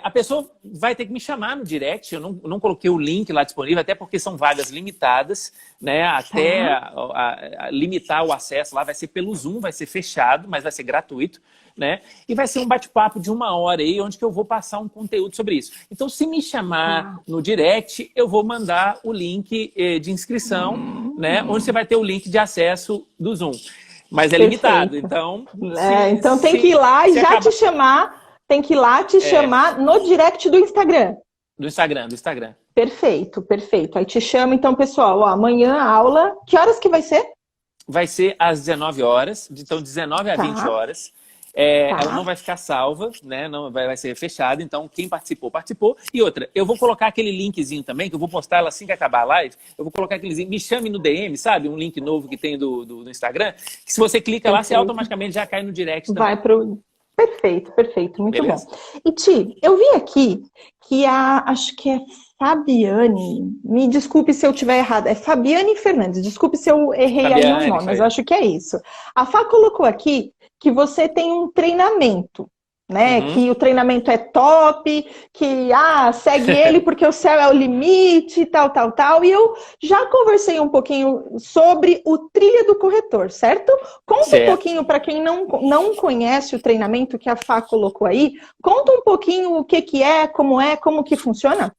A pessoa vai ter que me chamar no direct, eu não coloquei o link lá disponível, até porque são vagas limitadas, né? Até limitar o acesso lá, vai ser pelo Zoom, vai ser fechado, mas vai ser gratuito. Né? E vai ser um bate-papo de 1 hora aí, onde que eu vou passar um conteúdo sobre isso. Então, se me chamar no direct, eu vou mandar o link de inscrição, né? Onde você vai ter o link de acesso do Zoom. Mas é limitado, então... então tem que ir lá e já te chamar, tem que ir lá te chamar no direct do Instagram. Do Instagram. Perfeito. Aí te chama, então, pessoal, amanhã a aula, que horas que vai ser? Vai ser às 19 horas, então 19 a 20 horas. Ela não vai ficar salva, né? Não vai ser fechada. Então, quem participou. E outra, eu vou colocar aquele linkzinho também, que eu vou postar ela assim que acabar a live. Eu vou colocar aquele linkzinho, me chame no DM, sabe? Um link novo que tem do Instagram. Que se você clica lá, você automaticamente já cai no direct também. Perfeito, perfeito, muito Beleza? bom. E Ti, eu vi aqui que acho que é Fabiane, me desculpe se eu estiver errado, é Fabiane Fernandes, desculpe se eu errei aí o Fabiane, nome, mas eu acho que é isso. A Fá colocou aqui que você tem um treinamento, né? Uhum. Que o treinamento é top, que segue ele porque o céu é o limite, tal, tal, tal. E eu já conversei um pouquinho sobre o Trilha do Corretor, certo? Conta um Certo. pouquinho para quem não conhece o treinamento que a Fá colocou aí. Conta um pouquinho o que é, como que funciona.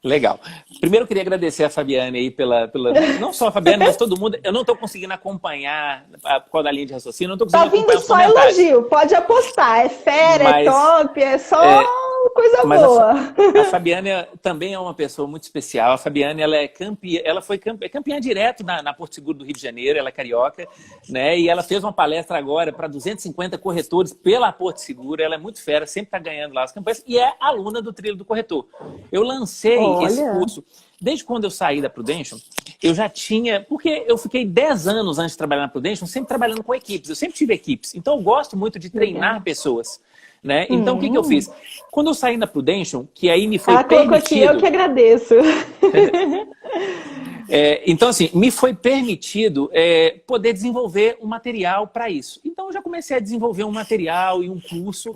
Legal. Primeiro eu queria agradecer a Fabiane aí não só a Fabiane, mas todo mundo. Eu não estou conseguindo acompanhar por causa da linha de raciocínio, não estou Tá conseguindo vindo acompanhar os só comentários. elogio, pode apostar. É fera, é Mas, top, é só é, coisa mas boa. a Fabiane também é uma pessoa muito especial. A Fabiane, ela é campeã, ela foi campeã direto na Porto Seguro do Rio de Janeiro, ela é carioca, né? E ela fez uma palestra agora para 250 corretores pela Porto Seguro. Ela é muito fera, sempre está ganhando lá as campanhas e é aluna do Trilho do Corretor. Eu lancei esse Olha, curso desde quando eu saí da Prudential. Eu já tinha, porque eu fiquei 10 anos antes de trabalhar na Prudential, sempre trabalhando com equipes. Eu sempre tive equipes, então eu gosto muito de treinar legal. pessoas. Né? Então, o que eu fiz? Quando eu saí da Prudential, que aí me foi Ela colocou aqui, eu que permitido... agradeço. Então, assim, me foi permitido poder desenvolver um material para isso. Então, eu já comecei a desenvolver um material e um curso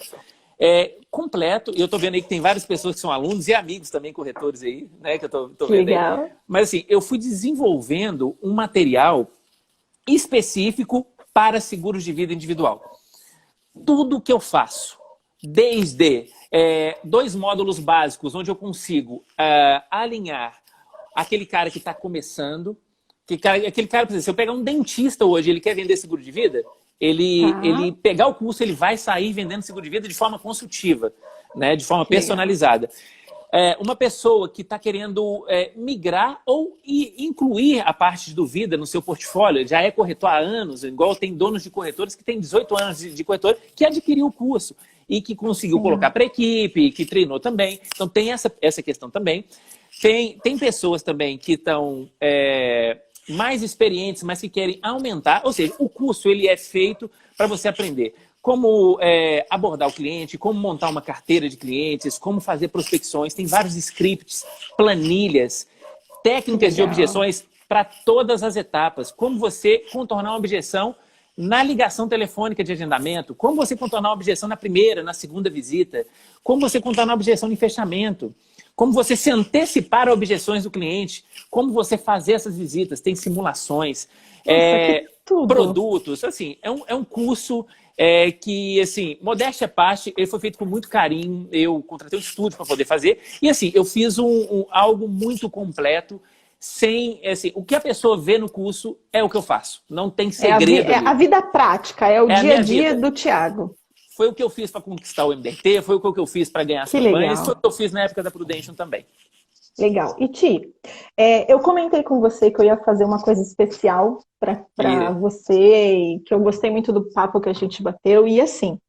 completo. E eu estou vendo aí que tem várias pessoas que são alunos e amigos também, corretores aí, né? Que eu tô Que vendo aí. legal. Mas, assim, eu fui desenvolvendo um material específico para seguros de vida individual. Tudo que eu faço, desde 2 módulos básicos, onde eu consigo alinhar aquele cara que está começando, aquele cara, por exemplo, se eu pegar um dentista hoje, ele quer vender seguro de vida, ele Tá, pegar o curso, ele vai sair vendendo seguro de vida de forma consultiva, né, de forma que legal. personalizada. Uma pessoa que está querendo migrar ou incluir a parte do vida no seu portfólio, já é corretor há anos, igual tem donos de corretores que têm 18 anos de corretor, que adquiriu o curso e que conseguiu colocar para a equipe, que treinou também. Então tem essa questão também. Tem pessoas também que estão mais experientes, mas que querem aumentar. Ou seja, o curso ele é feito para você aprender como abordar o cliente, como montar uma carteira de clientes, como fazer prospecções. Tem vários scripts, planilhas, técnicas de objeções para todas as etapas. Como você contornar uma objeção na ligação telefônica de agendamento, como você contornar uma objeção na primeira, na segunda visita, como você contornar uma objeção em fechamento, como você se antecipar a objeções do cliente, como você fazer essas visitas, tem simulações, Nossa, que tudo. produtos, assim, é um curso que, assim, modéstia à parte, ele foi feito com muito carinho, eu contratei um estúdio para poder fazer, e assim, eu fiz algo muito completo, sem, assim, o que a pessoa vê no curso é o que eu faço, não tem segredo É ali. a vida prática, é o É a dia a minha dia vida. do Thiago. Foi o que eu fiz para conquistar o MDT, foi o que eu fiz para ganhar as Que campanhas, foi o legal. que eu fiz na época da Prudential também. Legal. E Ti, eu comentei com você que eu ia fazer uma coisa especial para E, você, que eu gostei muito do papo que a gente bateu. E assim,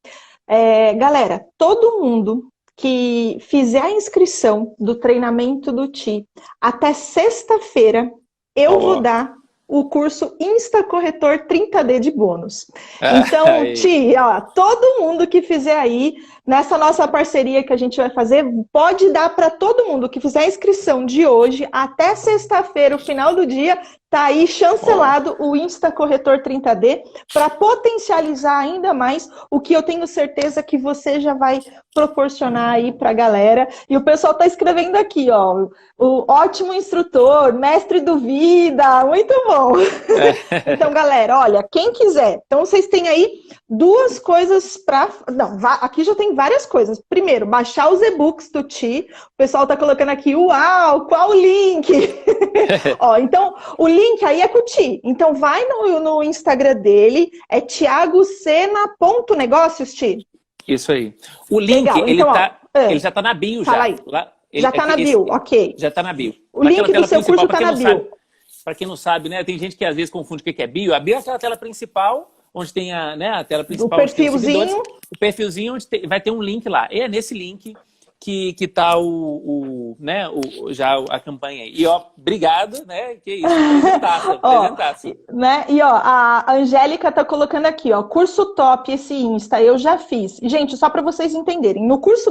galera, todo mundo que fizer a inscrição do treinamento do Ti até sexta-feira, eu vou ó, dar o curso Insta Corretor 30D de bônus. Então, Ti, ó, todo mundo que fizer aí, nessa nossa parceria que a gente vai fazer, pode dar para todo mundo que fizer a inscrição de hoje até sexta-feira, o final do dia, tá aí chancelado o Insta Corretor 30D para potencializar ainda mais o que eu tenho certeza que você já vai proporcionar aí para a galera. E o pessoal tá escrevendo aqui, ó, o ótimo instrutor, mestre do vida, muito bom. Então, galera, olha, quem quiser, então vocês têm aí 2 coisas para... Não, aqui já tem várias coisas. Primeiro, baixar os e-books do Ti. O pessoal tá colocando aqui, uau, qual o link? Ó, então, o link aí é com o Ti. Então, vai no Instagram dele, é thiagosena.negócios, Ti. Isso aí. O link, Legal, então, ele já tá na bio fala já. aí. Lá, Já tá na bio, ok. Já tá na bio. O link do seu curso tá na bio. Para quem não sabe, né? Tem gente que às vezes confunde o que é bio. A bio é aquela tela principal, onde tem a tela principal, O onde tem os perfilzinho. seguidores. O perfilzinho, onde vai ter um link lá. É nesse link que tá né, já a campanha aí. E ó, obrigado, né? Que isso, apresentasse. Né? E ó, a Angélica tá colocando aqui, ó, curso top esse Insta, eu já fiz. Gente, só para vocês entenderem, no curso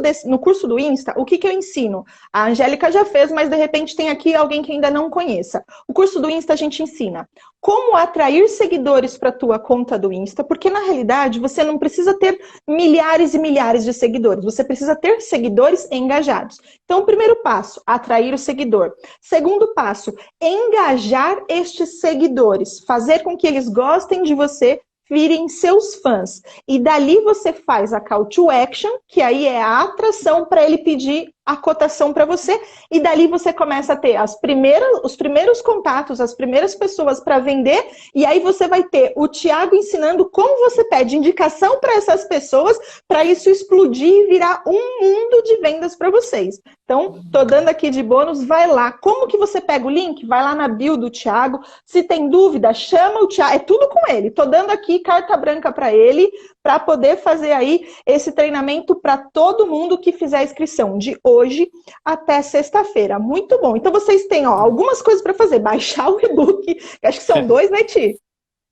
do Insta, o que eu ensino? A Angélica já fez, mas de repente tem aqui alguém que ainda não conheça. O curso do Insta a gente ensina como atrair seguidores para a tua conta do Insta, porque na realidade você não precisa ter milhares e milhares de seguidores, você precisa ter seguidores engajados. Então, o primeiro passo, atrair o seguidor. Segundo passo, engajar estes seguidores, fazer com que eles gostem de você, virem seus fãs. E dali você faz a call to action, que aí é a atração para ele pedir a cotação para você, e dali você começa a ter os primeiros contatos, as primeiras pessoas para vender, e aí você vai ter o Thiago ensinando como você pede indicação para essas pessoas, para isso explodir e virar um mundo de vendas para vocês. Então, tô dando aqui de bônus, vai lá. Como que você pega o link? Vai lá na bio do Thiago. Se tem dúvida, chama o Thiago. É tudo com ele. Tô dando aqui carta branca para ele, para poder fazer aí esse treinamento para todo mundo que fizer a inscrição de hoje até sexta-feira. Muito bom. Então, vocês têm algumas coisas para fazer. Baixar o e-book, acho que são 2, né, Ti?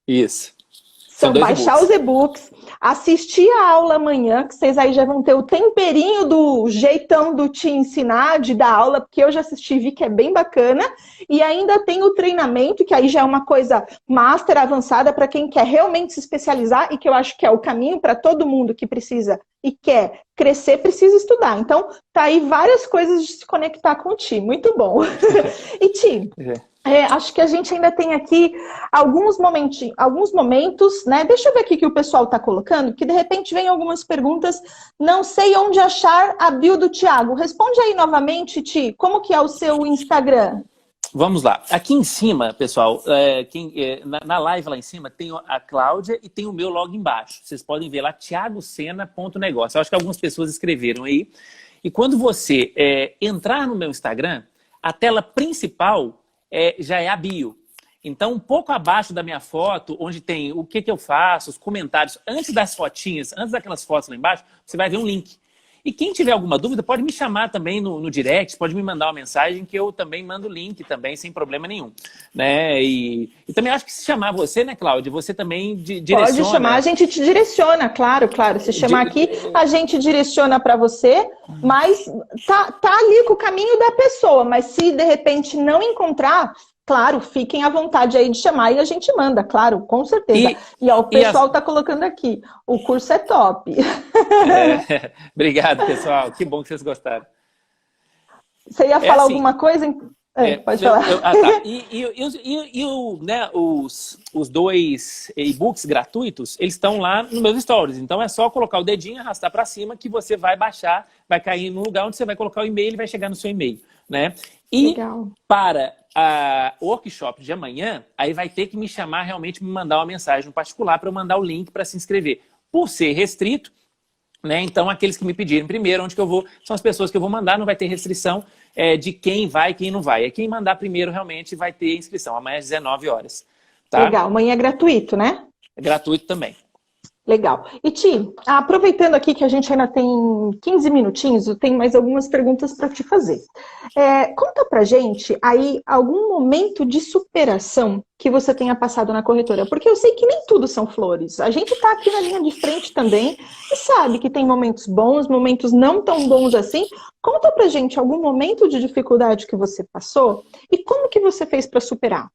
Isso. São baixar os e-books, assistir a aula amanhã, que vocês aí já vão ter o temperinho do jeitão do Ti ensinar, de dar aula, porque eu já assisti e vi que é bem bacana. E ainda tem o treinamento, que aí já é uma coisa master, avançada, para quem quer realmente se especializar, e que eu acho que é o caminho para todo mundo que precisa e quer crescer, precisa estudar. Então, tá aí várias coisas de se conectar com o Ti. Muito bom. E Ti... acho que a gente ainda tem aqui alguns momentos, né? Deixa eu ver aqui que o pessoal está colocando, que de repente vem algumas perguntas. Não sei onde achar a bio do Thiago. Responde aí novamente, Ti. Como que é o seu Instagram? Vamos lá. Aqui em cima, pessoal, na live lá em cima, tem a Cláudia e tem o meu logo embaixo. Vocês podem ver lá, thiagosena.negócio. Eu acho que algumas pessoas escreveram aí. E quando você entrar no meu Instagram, a tela principal já é a bio. Então, um pouco abaixo da minha foto, onde tem o que eu faço, os comentários, antes das fotinhas, antes daquelas fotos lá embaixo, você vai ver um link. E quem tiver alguma dúvida, pode me chamar também no direct, pode me mandar uma mensagem que eu também mando o link também, sem problema nenhum. Né? E também acho que se chamar você, né, Cláudia, você também direciona. Pode chamar, a gente te direciona, claro. Se chamar aqui, a gente direciona para você, mas tá ali com o caminho da pessoa, mas se de repente não encontrar... Claro, fiquem à vontade aí de chamar e a gente manda, claro, com certeza. E o pessoal está colocando aqui, o curso é top. Obrigado, pessoal. Que bom que vocês gostaram. Você ia falar assim, alguma coisa? Pode falar. Tá. Né, os 2 e-books gratuitos, eles estão lá nos meus stories. Então é só colocar o dedinho, arrastar para cima, que você vai baixar, vai cair no lugar onde você vai colocar o e-mail e vai chegar no seu e-mail. Né? E legal. Para o workshop de amanhã, aí vai ter que me chamar, realmente me mandar uma mensagem no particular para eu mandar o link para se inscrever. Por ser restrito, né? Então aqueles que me pedirem primeiro, onde que eu vou, são as pessoas que eu vou mandar, não vai ter restrição de quem vai e quem não vai. Quem mandar primeiro realmente vai ter inscrição, amanhã às 19 horas. Tá? Legal, amanhã é gratuito, né? É gratuito também. Legal. E Ti, aproveitando aqui que a gente ainda tem 15 minutinhos, eu tenho mais algumas perguntas para te fazer. Conta pra gente aí algum momento de superação que você tenha passado na corretora, porque eu sei que nem tudo são flores. A gente tá aqui na linha de frente também e sabe que tem momentos bons, momentos não tão bons assim. Conta pra gente algum momento de dificuldade que você passou e como que você fez para superar.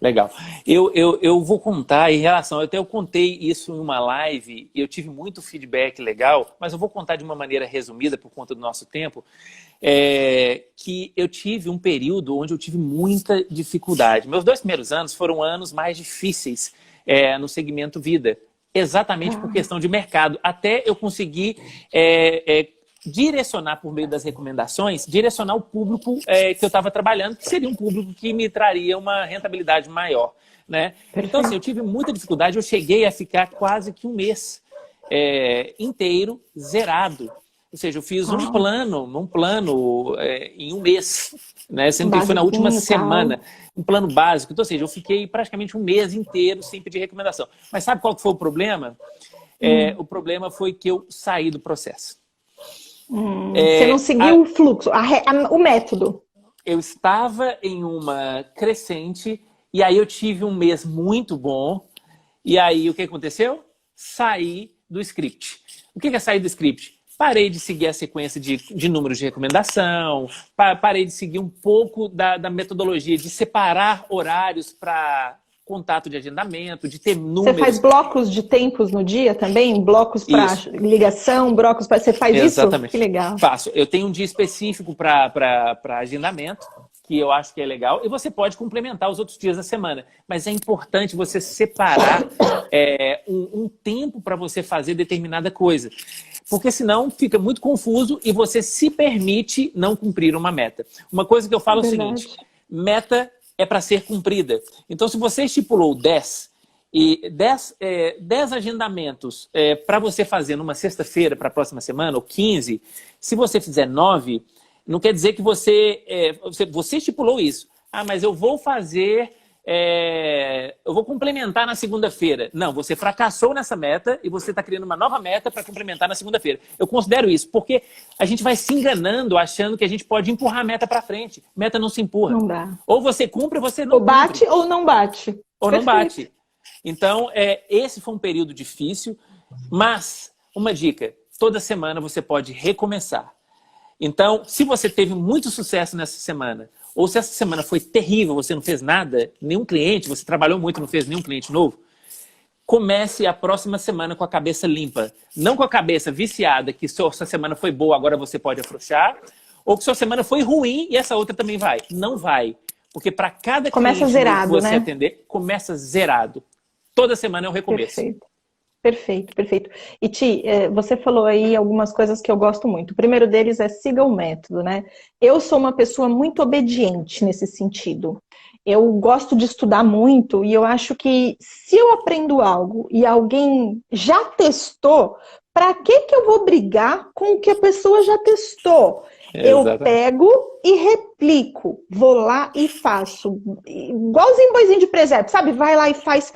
Legal. Eu vou contar em relação... Eu contei isso em uma live e eu tive muito feedback legal, mas eu vou contar de uma maneira resumida por conta do nosso tempo, que eu tive um período onde eu tive muita dificuldade. Meus 2 primeiros anos foram anos mais difíceis no segmento vida, exatamente por questão de mercado. Até eu conseguir... direcionar por meio das recomendações, direcionar o público que eu estava trabalhando, que seria um público que me traria uma rentabilidade maior. Né? Então, assim, eu tive muita dificuldade, eu cheguei a ficar quase que um mês inteiro zerado. Ou seja, eu fiz um plano em um mês, né? Sendo que foi na última semana, um plano básico. Então, ou seja, eu fiquei praticamente um mês inteiro sem pedir recomendação. Mas sabe qual que foi o problema? O problema foi que eu saí do processo. Você não seguiu o fluxo, o método. Eu estava em uma crescente e aí eu tive um mês muito bom. E aí o que aconteceu? Saí do script. O que é sair do script? Parei de seguir a sequência de números de recomendação, parei de seguir um pouco da metodologia de separar horários para contato de agendamento, de ter números. Você faz blocos de tempos no dia também? Blocos para ligação, blocos para... Você faz Exatamente. isso? Que legal. Faço. Eu tenho um dia específico para agendamento, que eu acho que é legal, e você pode complementar os outros dias da semana. Mas é importante você separar um tempo para você fazer determinada coisa. Porque senão fica muito confuso e você se permite não cumprir uma meta. Uma coisa que eu falo é o seguinte, meta é para ser cumprida. Então, se você estipulou 10 agendamentos para você fazer numa sexta-feira para a próxima semana, ou 15, se você fizer 9, não quer dizer que você estipulou isso. Ah, mas eu vou fazer... eu vou complementar na segunda-feira. Não, você fracassou nessa meta e você está criando uma nova meta para complementar na segunda-feira. Eu considero isso, porque a gente vai se enganando achando que a gente pode empurrar a meta para frente. Meta não se empurra. Não dá. Ou você cumpre ou você não cumpre. Ou bate ou não bate. Ou não bate. Então, esse foi um período difícil, mas uma dica, toda semana você pode recomeçar. Então, se você teve muito sucesso nessa semana, ou se essa semana foi terrível, você não fez nada, nenhum cliente, você trabalhou muito e não fez nenhum cliente novo, comece a próxima semana com a cabeça limpa. Não com a cabeça viciada, que sua semana foi boa, agora você pode afrouxar, ou que sua semana foi ruim e essa outra também vai. Não vai. Porque para cada cliente zerado, que você atender, começa zerado. Toda semana é um recomeço. Perfeito. Perfeito, perfeito. E Ti, você falou aí algumas coisas que eu gosto muito. O primeiro deles é siga o método, né? Eu sou uma pessoa muito obediente nesse sentido. Eu gosto de estudar muito e eu acho que se eu aprendo algo e alguém já testou, para que eu vou brigar com o que a pessoa já testou? Eu pego e replico, vou lá e faço. Igualzinho boizinho de presépio, sabe? Vai lá e faz.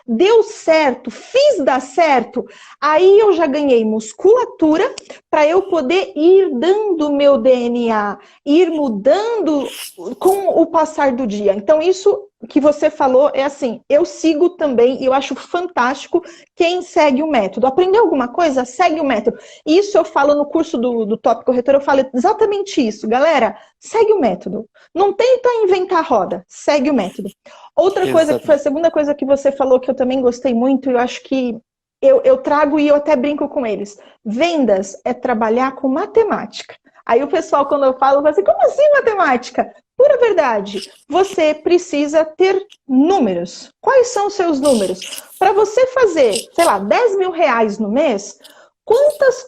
Deu certo, fiz dar certo. Aí eu já ganhei musculatura para eu poder ir dando meu DNA, ir mudando com o passar do dia. Então isso que você falou é assim, eu sigo também e eu acho fantástico quem segue o método. Aprendeu alguma coisa? Segue o método. Isso eu falo no curso do Top Corretor, eu falo exatamente isso. Galera, segue o método. Não tenta inventar roda, segue o método. Outra coisa, que foi a segunda coisa que você falou, que eu também gostei muito, e eu acho que eu trago e eu até brinco com eles. Vendas é trabalhar com matemática. Aí o pessoal, quando eu falo, vai assim, como assim matemática? Pura verdade, você precisa ter números. Quais são os seus números? Para você fazer, sei lá, 10 mil reais no mês, quantas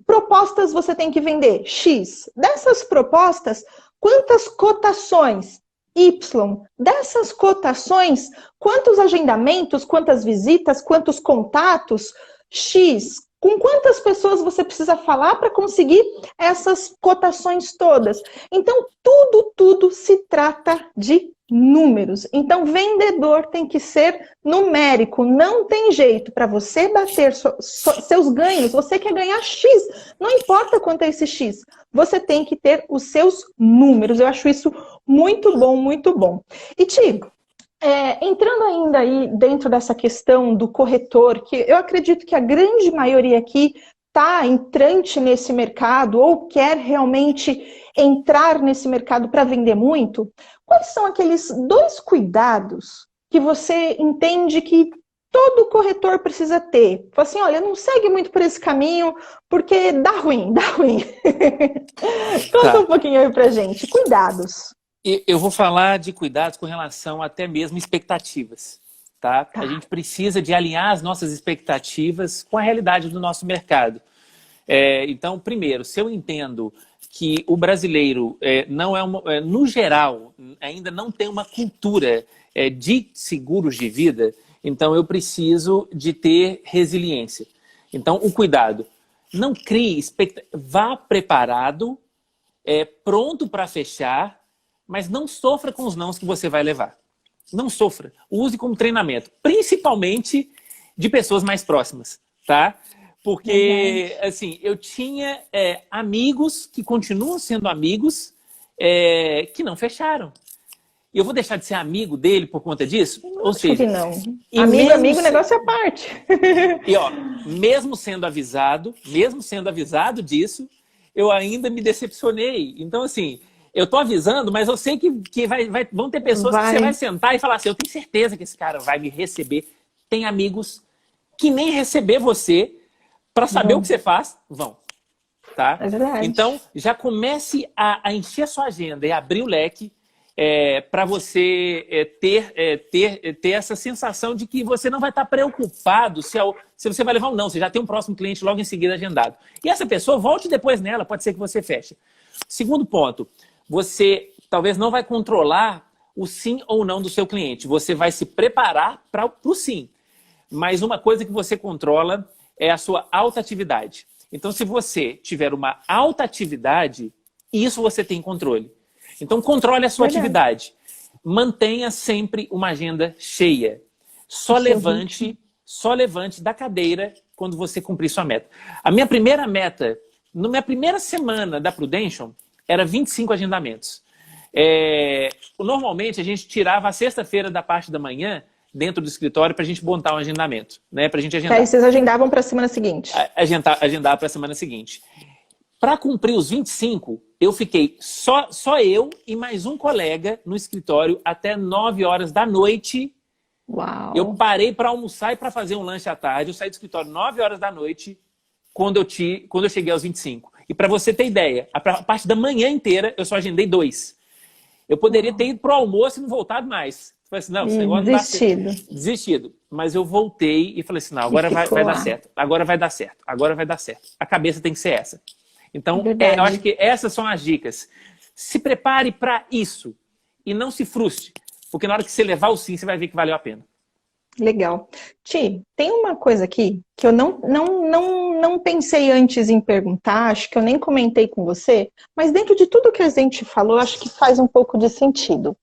propostas você tem que vender? X. Dessas propostas, quantas cotações? Y. Dessas cotações, quantos agendamentos, quantas visitas, quantos contatos? X. Com quantas pessoas você precisa falar para conseguir essas cotações todas? Então, tudo se trata de números. Então, vendedor tem que ser numérico. Não tem jeito. Para você bater seus ganhos, você quer ganhar X. Não importa quanto é esse X. Você tem que ter os seus números. Eu acho isso muito bom, muito bom. E, Tigo, entrando ainda aí dentro dessa questão do corretor, que eu acredito que a grande maioria aqui está entrante nesse mercado ou quer realmente entrar nesse mercado para vender muito, quais são aqueles 2 cuidados que você entende que todo corretor precisa ter? Fala assim, olha, não segue muito por esse caminho, porque dá ruim, dá ruim. Conta um pouquinho aí pra gente. Cuidados. Eu vou falar de cuidados com relação até mesmo expectativas, tá? A gente precisa de alinhar as nossas expectativas com a realidade do nosso mercado. Então, primeiro, se eu entendo que o brasileiro não é no geral, ainda não tem uma cultura de seguros de vida, então eu preciso de ter resiliência. Então, o cuidado. Não crie expectativa. Vá preparado, pronto para fechar, mas não sofra com os nãos que você vai levar. Não sofra. Use como treinamento, principalmente de pessoas mais próximas, tá? Porque, assim, eu tinha amigos que continuam sendo amigos que não fecharam. E eu vou deixar de ser amigo dele por conta disso? Ou Acho seja, que não. e Amigo, negócio é à parte. E ó, mesmo sendo avisado disso, eu ainda me decepcionei. Então, assim, eu tô avisando, mas eu sei que vão ter pessoas que você vai sentar e falar assim, eu tenho certeza que esse cara vai me receber. Tem amigos que nem receber você para saber o que você faz, vão. Tá? É verdade. Então, já comece a encher sua agenda e abrir o leque para você ter essa sensação de que você não vai estar preocupado se você vai levar ou não. Você já tem um próximo cliente logo em seguida agendado. E essa pessoa, volte depois nela, pode ser que você feche. Segundo ponto, você talvez não vai controlar o sim ou não do seu cliente. Você vai se preparar para o sim. Mas uma coisa que você controla é a sua alta atividade. Então, se você tiver uma alta atividade, isso você tem controle. Então, controle a sua atividade. Mantenha sempre uma agenda cheia. Só levante da cadeira quando você cumprir sua meta. A minha primeira meta, na minha primeira semana da Prudential, era 25 agendamentos. Normalmente, a gente tirava a sexta-feira da parte da manhã dentro do escritório para a gente montar um agendamento, né? Para a gente agendar. Aí vocês agendavam para a semana seguinte? Agendar para a semana seguinte. Para cumprir os 25, eu fiquei só eu e mais um colega no escritório até 9 horas da noite. Uau! Eu parei para almoçar e para fazer um lanche à tarde. Eu saí do escritório 9 horas da noite quando eu cheguei aos 25. E para você ter ideia, a parte da manhã inteira eu só agendei 2. Eu poderia ter ido para o almoço e não voltado mais. Falei assim, não, esse negócio desistido. Mas eu voltei e falei assim, não, agora vai dar certo. Agora vai dar certo. Agora vai dar certo. A cabeça tem que ser essa. Então, eu acho que essas são as dicas. Se prepare para isso e não se frustre, porque na hora que você levar o sim, você vai ver que valeu a pena. Legal. Ti, tem uma coisa aqui que eu não pensei antes em perguntar, acho que eu nem comentei com você, mas dentro de tudo que a gente falou, acho que faz um pouco de sentido.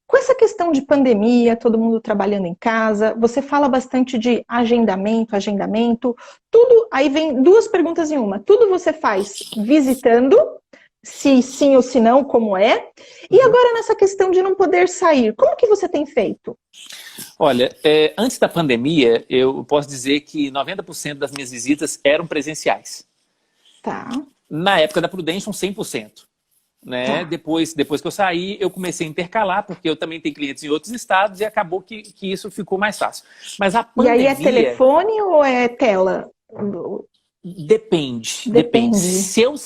Com essa questão de pandemia, todo mundo trabalhando em casa, você fala bastante de agendamento, tudo, aí vem 2 perguntas em uma. Tudo você faz visitando, se sim ou se não, como é? E agora nessa questão de não poder sair, como que você tem feito? Olha, antes da pandemia, eu posso dizer que 90% das minhas visitas eram presenciais. Tá. Na época da Prudential, 100%. Né? Tá. Depois que eu saí, eu comecei a intercalar, porque eu também tenho clientes em outros estados e acabou que isso ficou mais fácil. Mas a pandemia... E aí é telefone ou é tela? Depende. Se eu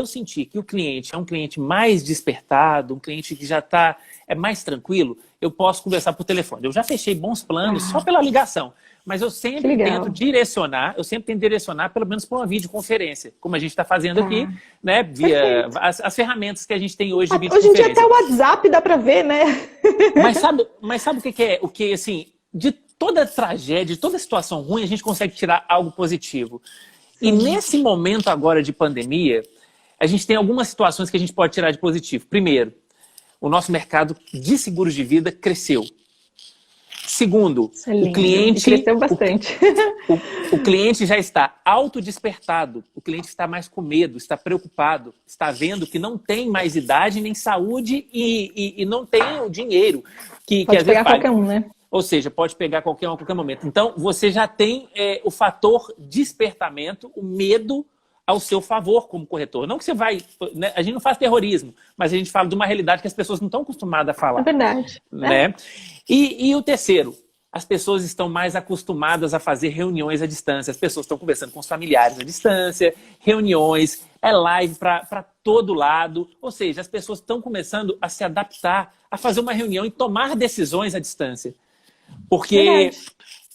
sentir que o cliente é um cliente mais despertado, um cliente que já está mais tranquilo, eu posso conversar por telefone. Eu já fechei bons planos só pela ligação. Mas eu sempre tento direcionar, pelo menos para uma videoconferência, como a gente está fazendo aqui, né? Via as ferramentas que a gente tem hoje de videoconferência. Hoje em dia até o WhatsApp dá para ver, né? Mas sabe o que é? O que, assim, de toda tragédia, de toda situação ruim, a gente consegue tirar algo positivo. Sim. E nesse momento agora de pandemia, a gente tem algumas situações que a gente pode tirar de positivo. Primeiro, o nosso mercado de seguros de vida cresceu. Segundo, o cliente cresceu bastante. O cliente já está autodespertado, o cliente está mais com medo, está preocupado, está vendo que não tem mais idade nem saúde e não tem o dinheiro. Pode pegar qualquer um, né? Ou seja, pode pegar qualquer um a qualquer momento. Então, você já tem o fator despertamento, o medo ao seu favor como corretor. Não que você vai... Né? A gente não faz terrorismo, mas a gente fala de uma realidade que as pessoas não estão acostumadas a falar. É verdade. Né? E o terceiro, as pessoas estão mais acostumadas a fazer reuniões à distância. As pessoas estão conversando com os familiares à distância, reuniões, live para todo lado. Ou seja, as pessoas estão começando a se adaptar, a fazer uma reunião e tomar decisões à distância. Porque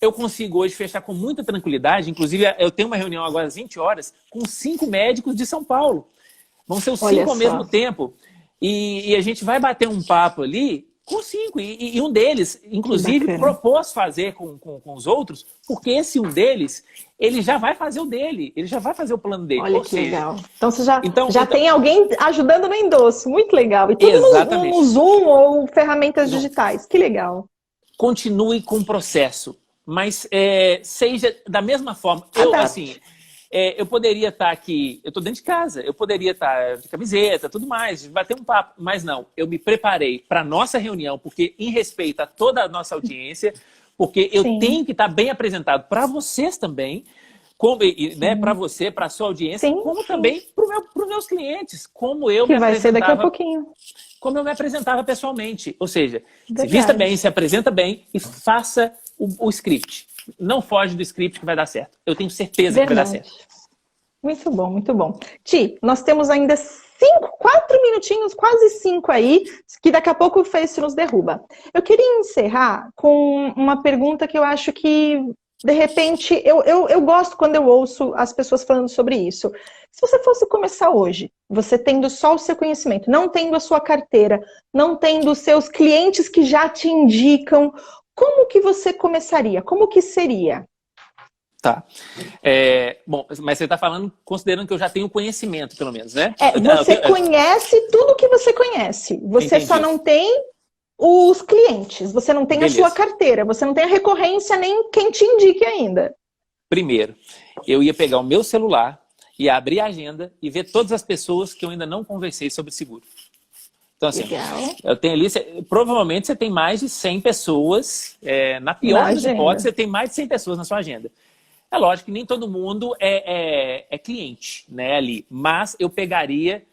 eu consigo hoje fechar com muita tranquilidade. Inclusive, eu tenho uma reunião agora às 20 horas com 5 médicos de São Paulo. Vão ser os 5 ao mesmo tempo. E a gente vai bater um papo ali com 5. E um deles, inclusive, propôs fazer com os outros, porque esse um deles, ele já vai fazer o dele. Ele já vai fazer o plano dele. Olha que legal. Então você já tem alguém ajudando no endosso. Muito legal. E tudo no Zoom ou ferramentas digitais. Que legal. Continue com o processo. mas seja da mesma forma. Eu poderia estar aqui, eu estou dentro de casa, eu poderia estar de camiseta, tudo mais, bater um papo, mas não, eu me preparei para a nossa reunião, porque em respeito a toda a nossa audiência, porque eu tenho que estar bem apresentado para vocês também, né, para você, para a sua audiência, como também para os meus clientes, como eu que me vai ser daqui a apresentava, pouquinho. como eu me apresentava pessoalmente. Ou seja, se vista bem, se apresenta bem e faça o script. Não foge do script que vai dar certo. Eu tenho certeza que vai dar certo. Muito bom, muito bom. Ti, nós temos ainda 4 minutinhos, quase 5 aí, que daqui a pouco o Face nos derruba. Eu queria encerrar com uma pergunta que eu acho que, de repente, eu gosto quando eu ouço as pessoas falando sobre isso. Se você fosse começar hoje, você tendo só o seu conhecimento, não tendo a sua carteira, não tendo os seus clientes que já te indicam, como que você começaria? Como que seria? Tá. Bom, mas você está falando considerando que eu já tenho conhecimento, pelo menos, né? Você conhece tudo que você conhece. Você Entendi. só não tem os clientes. Você não tem a sua carteira. Você não tem a recorrência nem quem te indique ainda. Primeiro, eu ia pegar o meu celular e abrir a agenda e ver todas as pessoas que eu ainda não conversei sobre seguro. Então, assim, eu tenho ali, provavelmente você tem mais de 100 pessoas, na pior das hipóteses, você tem mais de 100 pessoas na sua agenda. É lógico que nem todo mundo é cliente, né, ali, mas eu pegaria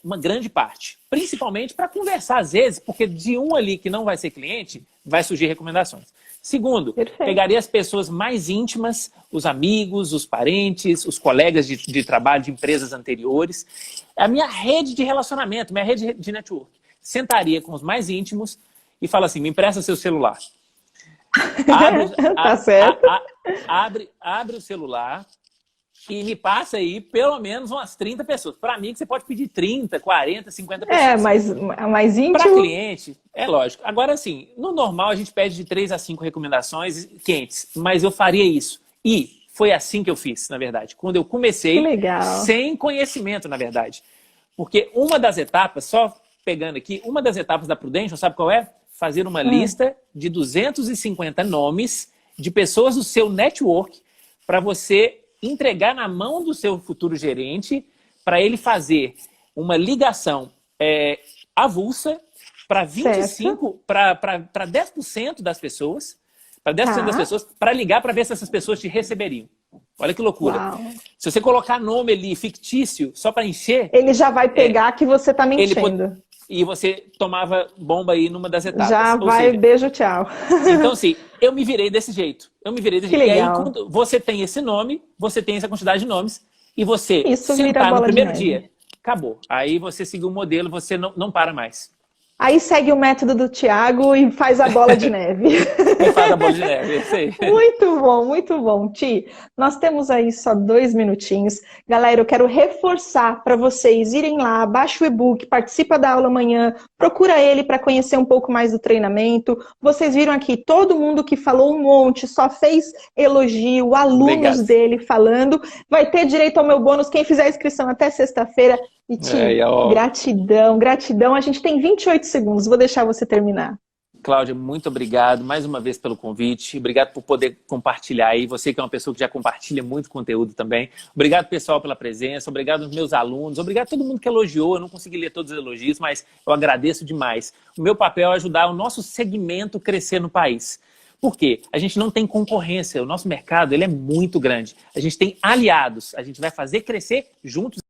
uma grande parte, principalmente para conversar às vezes, porque de um ali que não vai ser cliente, vai surgir recomendações. Segundo, pegaria as pessoas mais íntimas, os amigos, os parentes, os colegas de trabalho de empresas anteriores, a minha rede de relacionamento, minha rede de network. Sentaria com os mais íntimos e fala assim, me empresta seu celular. Abre o celular e me passa aí pelo menos umas 30 pessoas. Para mim, que você pode pedir 30, 40, 50 pessoas. Mais íntimo. Para cliente, é lógico. Agora, assim, no normal a gente pede de 3 a 5 recomendações quentes, mas eu faria isso. E foi assim que eu fiz, na verdade. Quando eu comecei, sem conhecimento, na verdade. Porque uma das etapas, só pegando aqui, uma das etapas da Prudential, sabe qual é? Fazer uma lista de 250 nomes de pessoas do seu network para você entregar na mão do seu futuro gerente para ele fazer uma ligação avulsa para 25, para 10% das pessoas, para ligar para ver se essas pessoas te receberiam. Olha que loucura. Uau. Se você colocar nome ali fictício só para encher... Ele já vai pegar que você está mentindo. E você tomava bomba aí numa das etapas. Já vai, beijo, tchau. Então, assim, eu me virei desse jeito. Que legal. E aí, quando você tem esse nome, você tem essa quantidade de nomes, e você sentar no primeiro dia, acabou. Aí você seguiu o modelo, você não para mais. Aí segue o método do Thiago e faz a bola de neve. E faz a bola de neve, isso aí. Muito bom, muito bom. Ti, nós temos aí só 2 minutinhos. Galera, eu quero reforçar para vocês irem lá, baixa o e-book, participa da aula amanhã, procura ele para conhecer um pouco mais do treinamento. Vocês viram aqui, todo mundo que falou um monte, só fez elogio, alunos dele falando. Vai ter direito ao meu bônus, quem fizer a inscrição até sexta-feira. E Ti, gratidão, gratidão. A gente tem 28 segundos, vou deixar você terminar. Cláudia, muito obrigado mais uma vez pelo convite. Obrigado por poder compartilhar aí. Você que é uma pessoa que já compartilha muito conteúdo também. Obrigado, pessoal, pela presença. Obrigado aos meus alunos. Obrigado a todo mundo que elogiou. Eu não consegui ler todos os elogios, mas eu agradeço demais. O meu papel é ajudar o nosso segmento a crescer no país. Por quê? A gente não tem concorrência. O nosso mercado ele é muito grande. A gente tem aliados. A gente vai fazer crescer juntos.